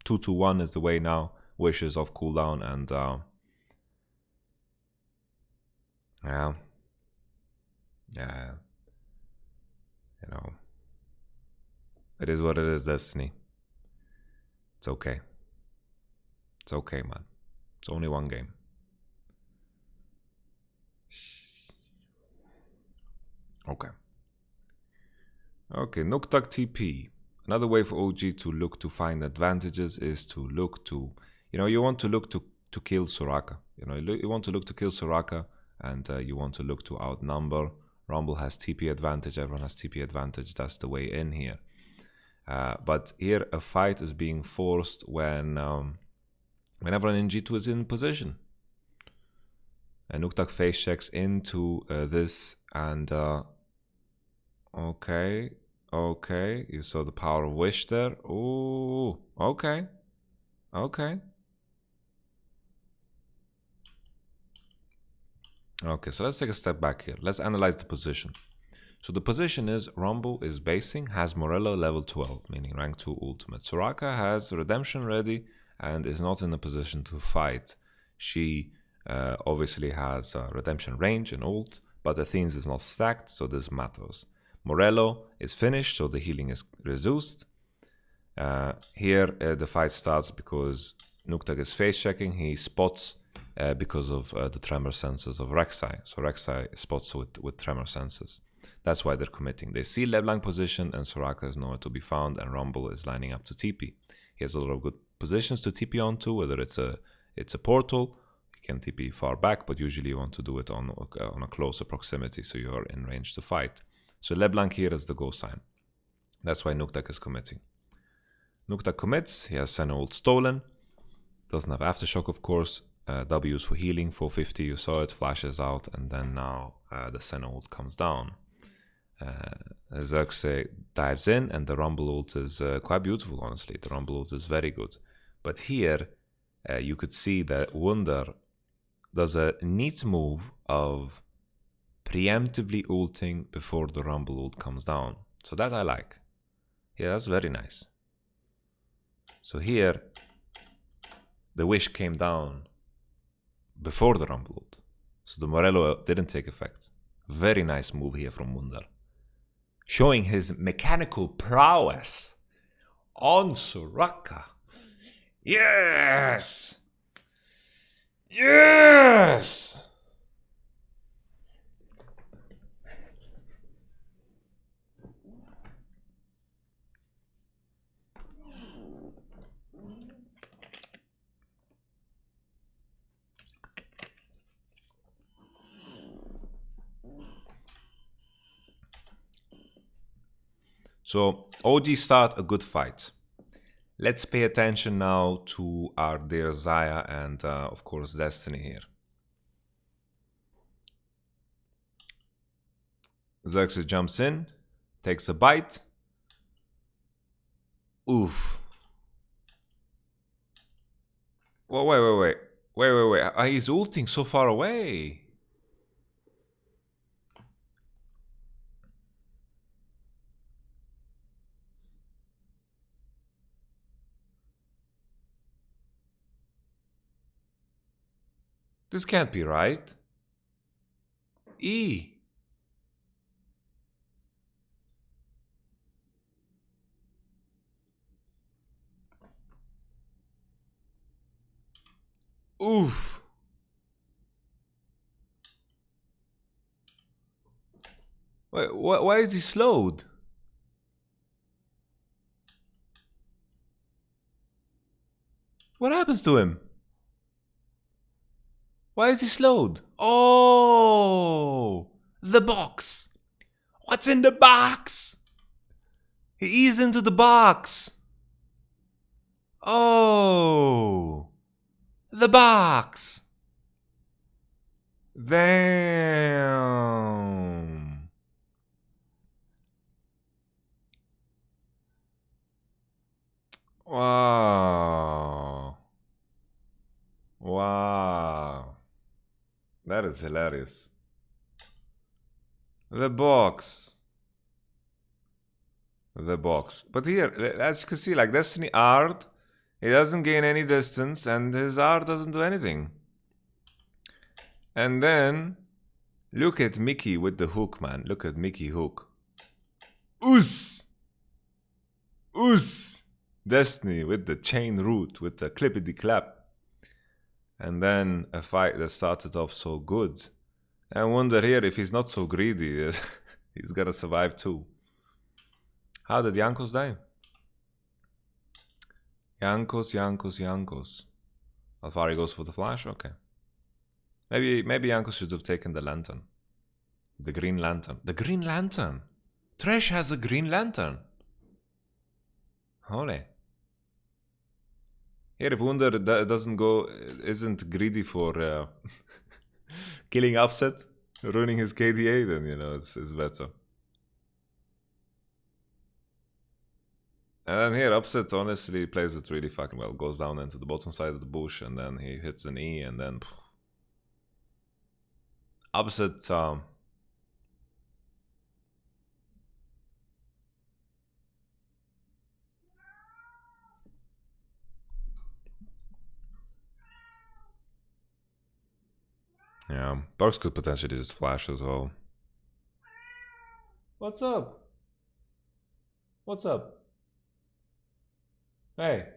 [SPEAKER 1] 2-2-1 is the way now. Wishes off cooldown, and yeah. It is what it is, Destiny. It's okay. It's okay, man. It's only one game. Okay, Nuktak TP. Another way for OG to look to find advantages is to look to, you want to look to kill Soraka. You want to look to kill Soraka, and you want to look to outnumber. Rumble has TP advantage, everyone has TP advantage, that's the way in here. But here a fight is being forced when everyone in G2 is in position. And Nuktak face checks into this, and okay, you saw the power of wish there. Ooh, okay. Okay, so let's take a step back here. Let's analyze the position. So the position is Rumble is basing, has Morello level 12, meaning rank 2 ultimate. Soraka has Redemption ready and is not in a position to fight. She obviously has Redemption range and ult, but Athene's is not stacked, so this matters. Morello is finished, so the healing is reduced. Here the fight starts because Nuktak is face checking. He spots because of the tremor senses of Rek'Sai. So Rek'Sai spots with tremor senses. That's why they're committing. They see LeBlanc position and Soraka is nowhere to be found, and Rumble is lining up to TP. He has a lot of good positions to TP onto, whether it's a portal, you can TP far back, but usually you want to do it on a closer proximity, so you're in range to fight. So LeBlanc here is the go sign. That's why Nuktak is committing. Nuktak commits, he has Senna ult stolen, doesn't have Aftershock of course, W's for healing, 450, you saw it, flashes out, and then now the Senna ult comes down. Xerxes dives in, and the Rumble ult is quite beautiful, honestly. The Rumble ult is very good. But here, you could see that Wunder does a neat move of preemptively ulting before the Rumble ult comes down. So that I like. Yeah, that's very nice. So here, the Wish came down before the Rumble ult. So the Morello didn't take effect. Very nice move here from Wunder. Showing his mechanical prowess on Soraka. Yes! Yes! So, OG start a good fight. Let's pay attention now to our dear Zaya and, of course, Destiny here. Xerxes jumps in, takes a bite. Oof. Well, wait. He's ulting so far away. This can't be right. E. Oof. Wait, why is he slowed? What happens to him? Why is he slowed? Oh, the box. What's in the box? He eased into the box. Oh, the box. Damn. Wow. Wow. That is hilarious. The box. The box. But here, as you can see, like Destiny art, he doesn't gain any distance and his art doesn't do anything. And then, look at Mickey with the hook, man. Look at Mickey hook. Oos! Oos! Destiny with the chain root, with the clippity clap. And then a fight that started off so good. I wonder here if he's not so greedy, he's gonna survive too. How did Jankos die? Jankos. Alphari goes for the flash? Okay. Maybe Jankos should have taken the lantern. The green lantern. The green lantern! Thresh has a green lantern! Holy. Here, if Wunder isn't greedy for killing Upset, ruining his KDA, then, you know, it's better. And then here, Upset honestly plays it really fucking well. Goes down into the bottom side of the bush, and then he hits an E, and then... Upset... Yeah, Barks could potentially just flash as well. What's up? What's up? Hey.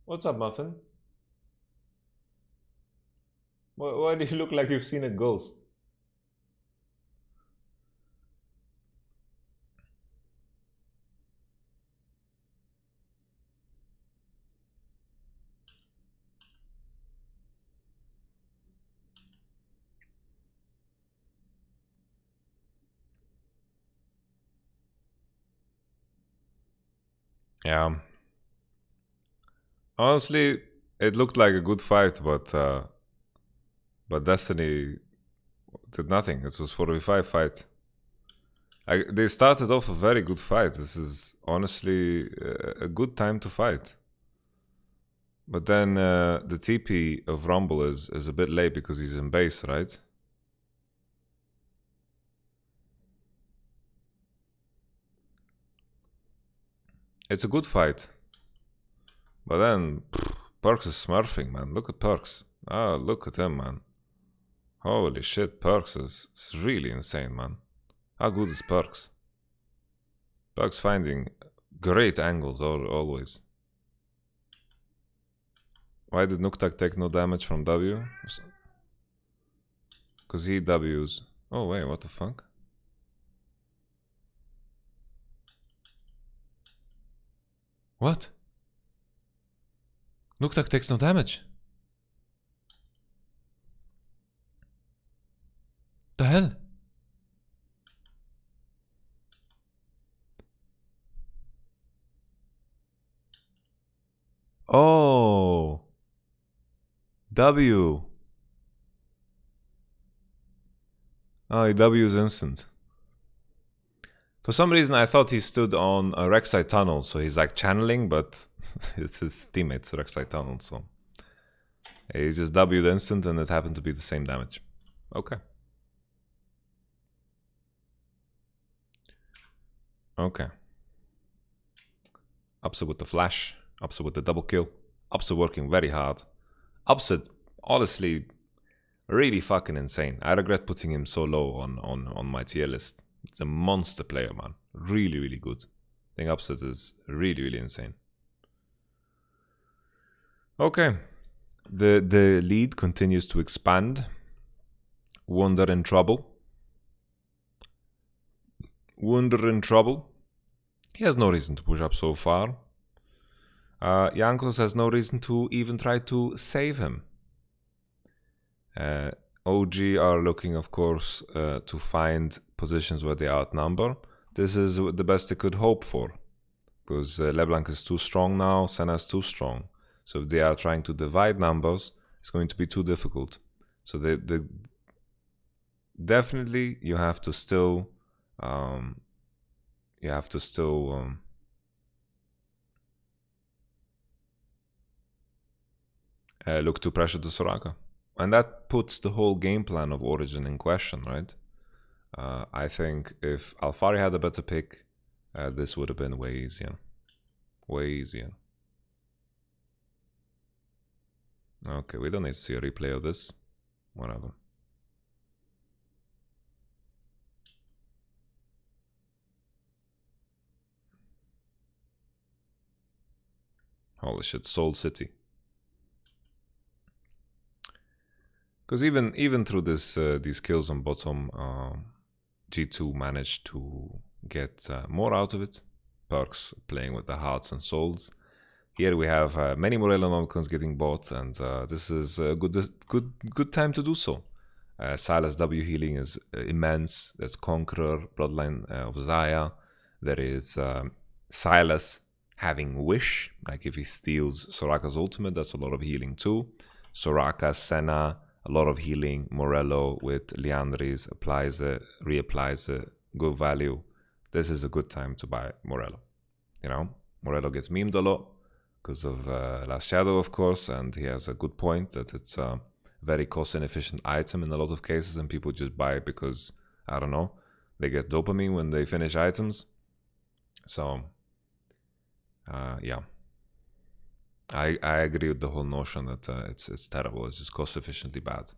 [SPEAKER 1] What's up, Muffin? Why do you look like you've seen a ghost? Yeah. Honestly, it looked like a good fight, but Destiny did nothing. It was 4v5 fight. They started off a very good fight. This is honestly a good time to fight. But then the TP of Rumble is a bit late because he's in base, right? It's a good fight. But then Perks is smurfing, man. Look at Perks. Oh, look at him, man. Holy shit, Perks is really insane, man. How good is Perks? Perks finding great angles always. Why did Nuktak take no damage from W? Because he Ws. Oh wait, what the fuck? What? Nuktak takes no damage. The hell? Oh. W. Oh, he W's instant. For some reason, I thought he stood on a Rek'Sai tunnel, so he's like channeling, but it's his teammate's Rek'Sai tunnel, so he just W'd instant, and it happened to be the same damage. Okay. Okay. Upset with the flash. Upset with the double kill. Upset working very hard. Upset, honestly, really fucking insane. I regret putting him so low on my tier list. It's a monster player, man. Really, really good. I think Upset is really, really insane. Okay. The lead continues to expand. Wunder in trouble. Wunder in trouble. He has no reason to push up so far. Jankos has no reason to even try to save him. OG are looking, of course, to find positions where they outnumber. This is the best they could hope for, because LeBlanc is too strong now, Senna is too strong. So if they are trying to divide numbers, it's going to be too difficult. So they definitely you have to still look to pressure the Soraka. And that puts the whole game plan of Origin in question, right? I think if Alphari had a better pick, this would have been way easier. Way easier. Okay, we don't need to see a replay of this. Whatever. Holy shit, Soul City. Because even through this these kills on bottom, G2 managed to get more out of it. Perks playing with the hearts and souls. Here we have many Morello Nomicons getting bought, and this is a good time to do so. Silas W healing is immense. There's Conqueror, Bloodline of Zaya. There is Silas having Wish. Like if he steals Soraka's ultimate, that's a lot of healing too. Soraka, Senna, a lot of healing. Morello with Liandry's applies it, reapplies it. Good value. This is a good time to buy Morello. You know, Morello gets memed a lot because of Last Shadow, of course, and he has a good point that it's a very cost-inefficient item in a lot of cases, and people just buy it because, I don't know, they get dopamine when they finish items. So, yeah. I agree with the whole notion that it's terrible. It's just cost-efficiently bad.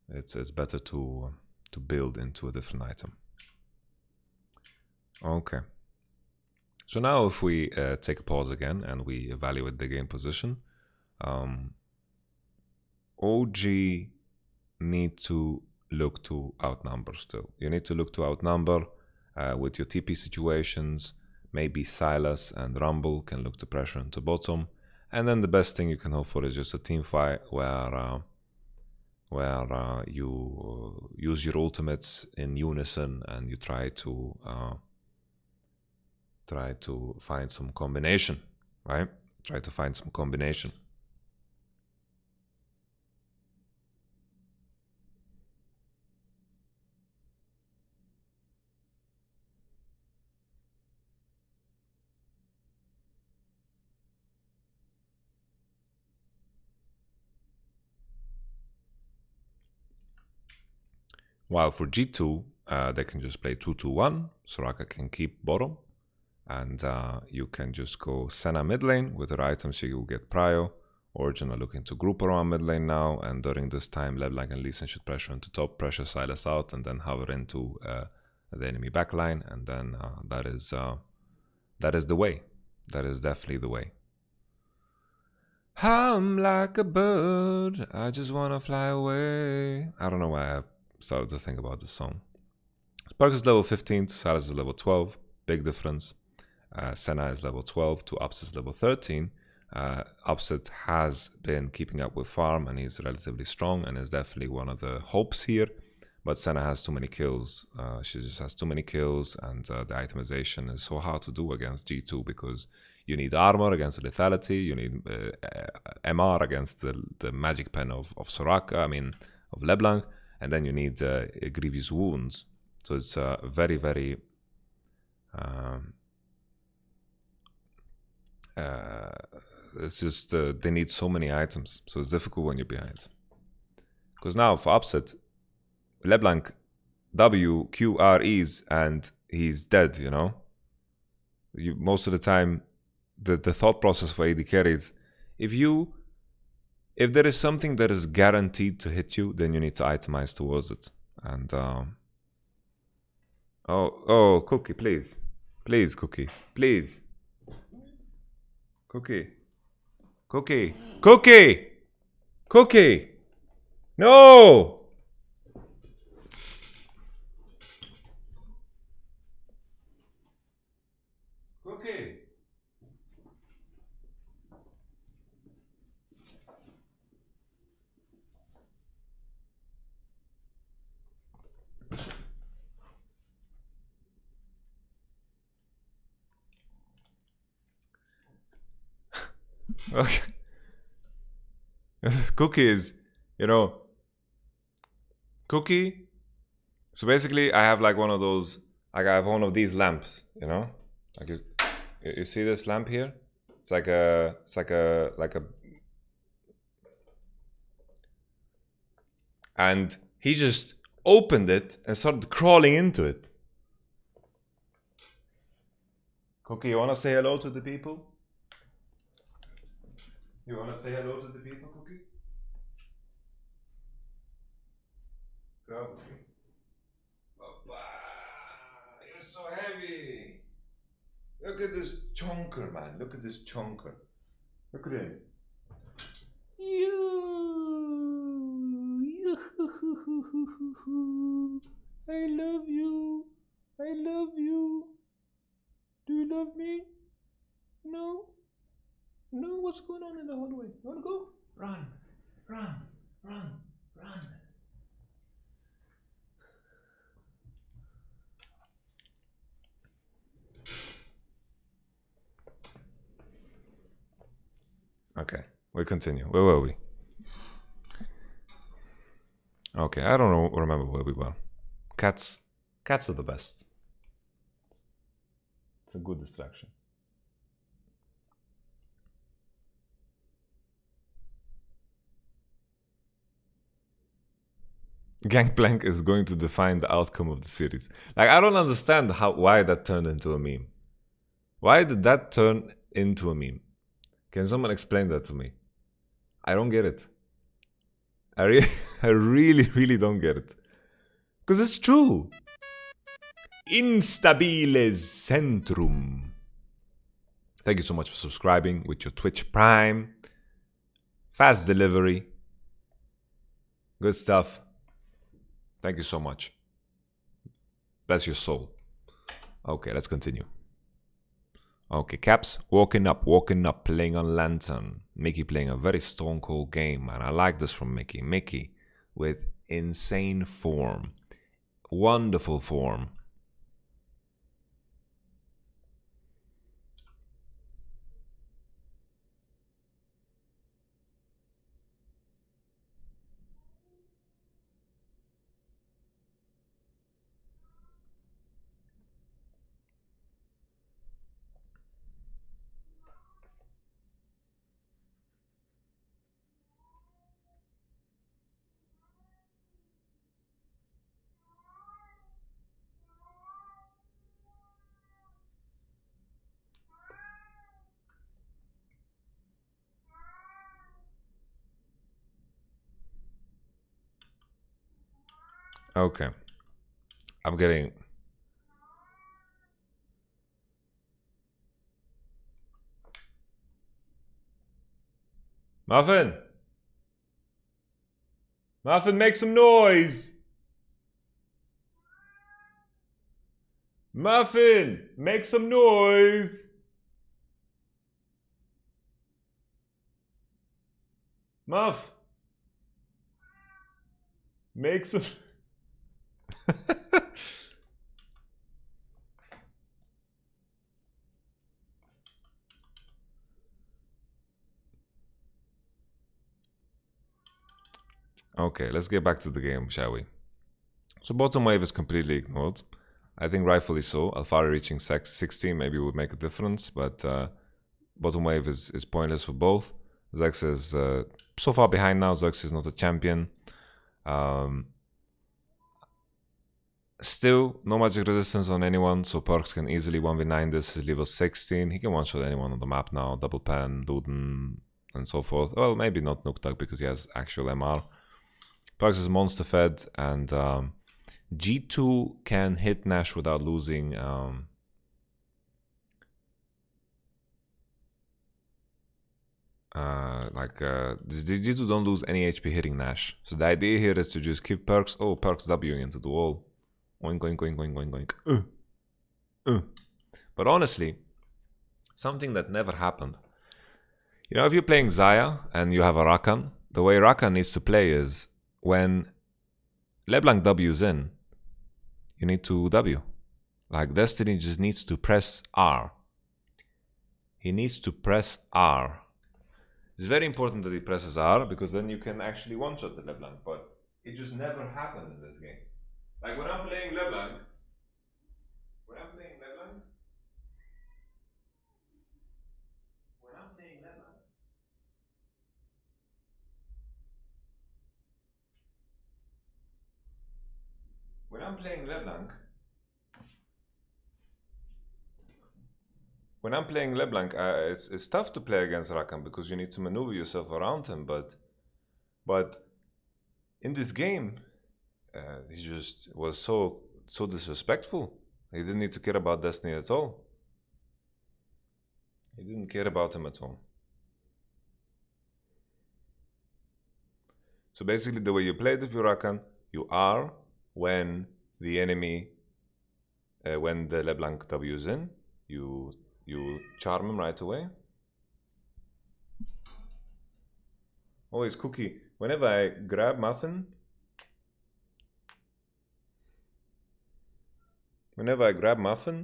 [SPEAKER 1] It's better to build into a different item. Okay. So now if we take a pause again and we evaluate the game position, OG need to look to outnumber still. You need to look to outnumber with your TP situations. Maybe Silas and Rumble can look to pressure into bottom. And then the best thing you can hope for is just a team fight where you use your ultimates in unison and you try to find some combination, right? Try to find some combination. While for G2, they can just play 2-2-1. Soraka can keep bottom. And you can just go Senna mid lane. With her items, she will get prio. Origin are looking to group around mid lane now. And during this time, LeBlanc and Lee Sin should pressure into top, pressure Silas out, and then hover into the enemy backline. And then that is the way. That is definitely the way. I'm like a bird. I just want to fly away. I don't know why I started to think about this song. Spark is level 15 to Silas is level 12. Big difference. Senna is level 12 to Upset is level 13. Upset has been keeping up with farm and he's relatively strong and is definitely one of the hopes here. But Senna has too many kills. She just has too many kills, and the itemization is so hard to do against G2 because you need armor against the lethality, you need MR against the magic pen of Soraka, of LeBlanc, and then you need grievous wounds. So it's very, very it's just they need so many items, so it's difficult when you're behind. Because now for Upset, LeBlanc W, Q, R, E's, and he's dead, you know? Most of the time, the thought process for AD carry is, if there is something that is guaranteed to hit you, then you need to itemize towards it. And, oh, Cookie, please. Please, Cookie. Please. Cookie. Cookie. Cookie! Cookie! No! Cookie! Okay. Cookie is, Cookie. So basically, I have like one of those. Like I have one of these lamps, Like you see this lamp here? It's like a. And he just opened it and started crawling into it. Cookie, you wanna say hello to the people? You wanna say hello to the people, Cookie? Go, Cookie. Papa, you're so heavy. Look at this chonker, man. Look at this chonker. Look at him. I love you. I love you. Do you love me? No? No? What's going on in the hallway? You wanna go? Run. Run. Run. Run. Okay, we continue. Where were we? Okay, I don't remember where we were. Cats are the best. It's a good distraction. Gangplank is going to define the outcome of the series. Like, I don't understand why that turned into a meme. Why did that turn into a meme? Can someone explain that to me? I don't get it. I really, really don't get it. Because it's true. Instabiles Centrum. Thank you so much for subscribing with your Twitch Prime. Fast delivery. Good stuff. Thank you so much. Bless your soul. Okay, let's continue. Okay, Caps walking up, playing on Lantern. Mickey playing a very stone cold game, and I like this from Mickey. Mickey with insane form. Wonderful form. Okay. I'm getting... Muffin! Muffin, make some noise! Muffin, make some noise! Muff! Make some... Okay, let's get back to the game, shall we? So bottom wave is completely ignored. I think rightfully so. Alphari reaching 16 maybe would make a difference, but bottom wave is pointless for both. Zex is so far behind now. Zex is not a champion. Still, no magic resistance on anyone, so Perks can easily 1v9 this. He's level 16. He can one-shot anyone on the map now. Double Pen, Duden, and so forth. Well, maybe not Nuktak because he has actual MR. Perks is monster fed, and G2 can hit Nash without losing G2 don't lose any HP hitting Nash. So the idea here is to just keep Perks. Oh, Perks Wing into the wall. Oink, oink, oink, oink, oink, oink. But honestly, something that never happened. You know, if you're playing Xayah and you have a Rakan, the way Rakan needs to play is when LeBlanc W's in, you need to W. Like Destiny just needs to press R. He needs to press R. It's very important that he presses R because then you can actually one-shot the LeBlanc, but it just never happened in this game. Like when I'm playing LeBlanc, when I'm playing LeBlanc, it's tough to play against Rakan because you need to maneuver yourself around him. But in this game, he just was so disrespectful. He didn't need to care about Destiny at all. He didn't care about him at all. So basically, the way you played with your Rakan, you are when the enemy, when the LeBlanc W is in, you charm him right away. Always Cookie. Whenever I grab Muffin,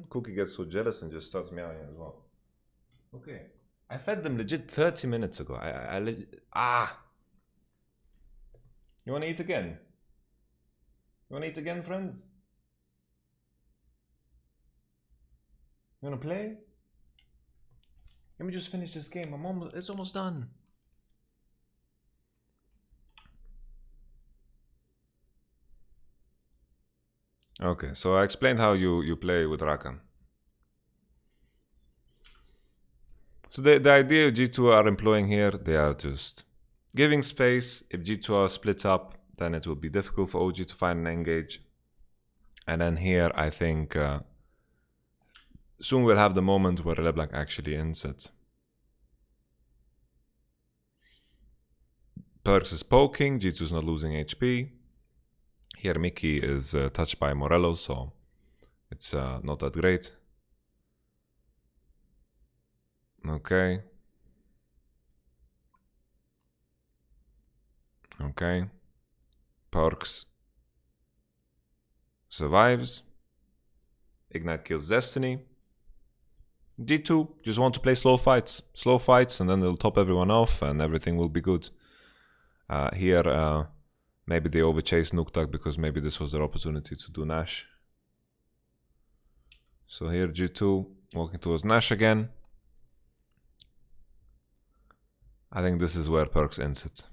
[SPEAKER 1] Cookie gets so jealous and just starts meowing as well. Okay. I fed them legit 30 minutes ago. You wanna eat again? You wanna eat again, friends? You wanna play? Let me just finish this game. It's almost done. Okay, so I explained how you play with Rakan. So the idea G2 are employing here, they are just giving space. If G2 are split up, then it will be difficult for OG to find an engage. And then here, I think soon we'll have the moment where LeBlanc actually ends it. Perks is poking, G2 is not losing HP. Here Mickey is touched by Morello, so it's not that great. Okay. Okay. Perks survives. Ignite kills Destiny. G2 just want to play slow fights, and then they'll top everyone off and everything will be good. Here, maybe they overchase Nuktak because maybe this was their opportunity to do Nash. So here G2 walking towards Nash again. I think this is where Perks ends it.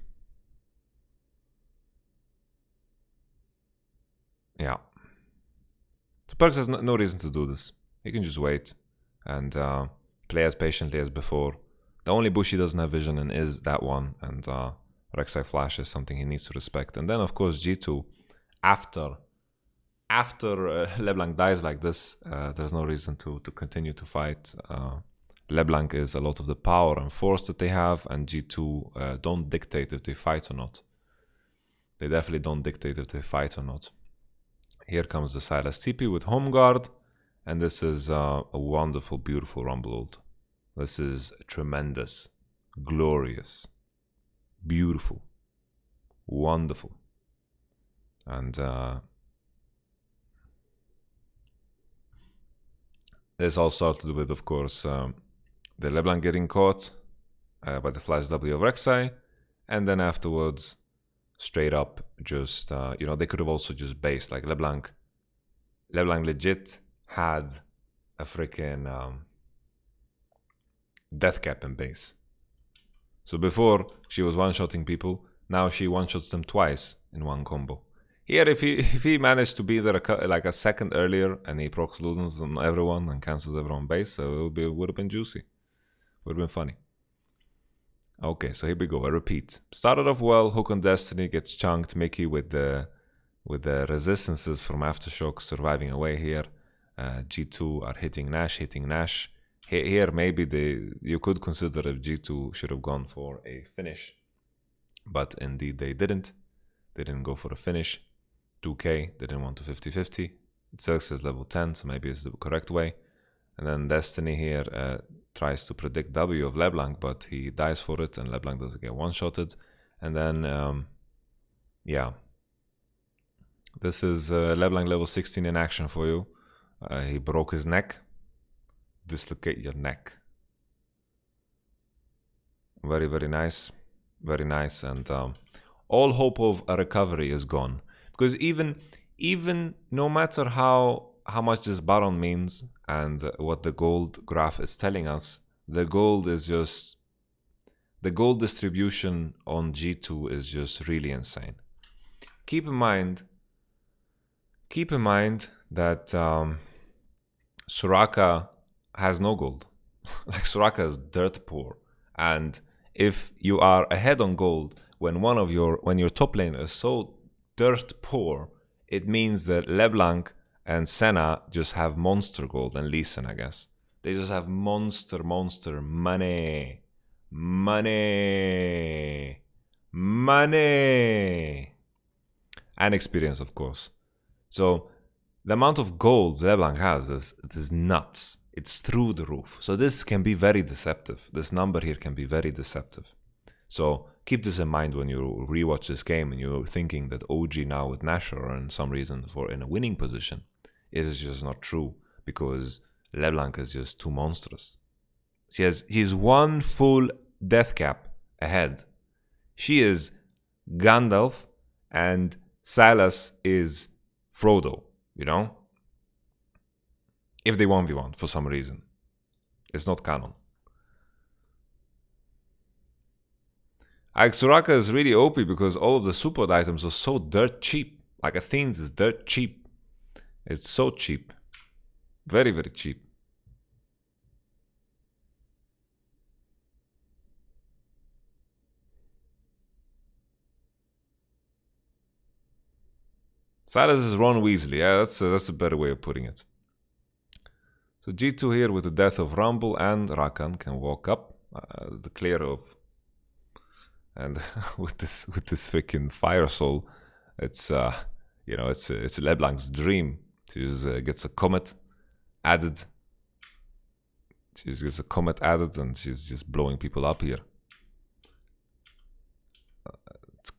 [SPEAKER 1] Yeah. So Perks has no reason to do this. He can just wait and play as patiently as before. The only bush he doesn't have vision in is that one, and Rek'Sai Flash is something he needs to respect. And then of course G2, after LeBlanc dies like this, there's no reason to continue to fight. LeBlanc is a lot of the power and force that they have, and G2 don't dictate if they fight or not. They definitely don't dictate if they fight or not. Here comes the Sylas TP with Home Guard, and this is a wonderful, beautiful Rumble ult. This is tremendous, glorious, beautiful, wonderful. And this all started with, of course, the LeBlanc getting caught by the Flash W of Rek'Sai, and then afterwards, straight up, just, you know, they could have also just based, like LeBlanc legit had a freaking death cap in base. So before, she was one-shotting people, now she one-shots them twice in one combo. Here, if he managed to be there like a second earlier and he procs Ludens on everyone and cancels everyone base, so it would have been juicy. Would have been funny. Okay, so here we go. I repeat. Started off well. Hook on Destiny gets chunked. Mickey with the resistances from Aftershock surviving away here. G2 are hitting Nash. Here maybe you could consider if G2 should have gone for a finish, but indeed they didn't. They didn't go for a finish. 2k, they didn't want to 50-50. Zerx is level 10, so maybe it's the correct way. And then Destiny here tries to predict W of LeBlanc, but he dies for it, and LeBlanc doesn't get one-shotted. And then, yeah. This is LeBlanc level 16 in action for you. He broke his neck. Dislocate your neck. Very, very nice. Very nice. And all hope of a recovery is gone. Because even no matter how much this Baron means and what the gold graph is telling us, the gold distribution on G2 is just really insane. Keep in mind that Soraka has no gold. Like, Soraka is dirt poor, and if you are ahead on gold when your top lane is so dirt poor, it means that LeBlanc and Senna just have monster gold, and Lee Sin, I guess. They just have monster money. And experience, of course. So the amount of gold LeBlanc has is nuts. It's through the roof. So this can be very deceptive. This number here can be very deceptive. So keep this in mind when you rewatch this game and you're thinking that OG now with Nash are in some reason in a winning position. It is just not true, because LeBlanc is just too monstrous. He's one full death cap ahead. She is Gandalf and Sylas is Frodo, you know? If they 1v1 for some reason. It's not canon. Like, Soraka is really OP because all of the support items are so dirt cheap. Like, Athene's is dirt cheap. It's so cheap. Very, very cheap. Sylas is Ron Weasley. Yeah, that's a better way of putting it. So G2 here with the death of Rumble and Rakan can walk up. The clear of and with this freaking Fire Soul, it's you know, it's LeBlanc's dream to just gets a comet added. She just gets a comet added, and she's just blowing people up here. It's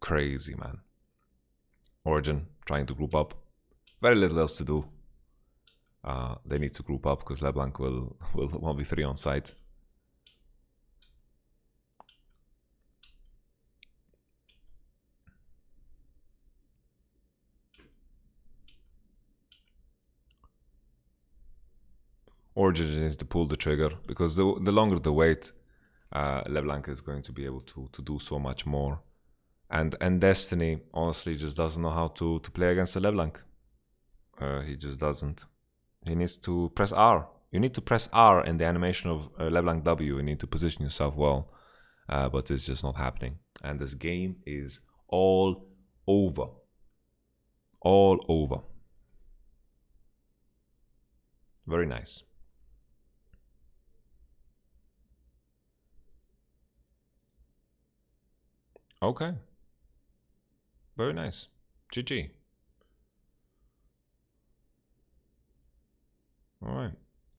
[SPEAKER 1] crazy, man. Origin trying to group up. Very little else to do. They need to group up because LeBlanc will 1v3 on site. Origin needs to pull the trigger because the longer the wait, LeBlanc is going to be able to do so much more. And Destiny honestly just doesn't know how to play against the LeBlanc. He just doesn't. He needs to press R. You need to press R in the animation of LeBlanc W. You need to position yourself well, but it's just not happening. And this game is all over. All over. Very nice. Okay. Very nice. GG.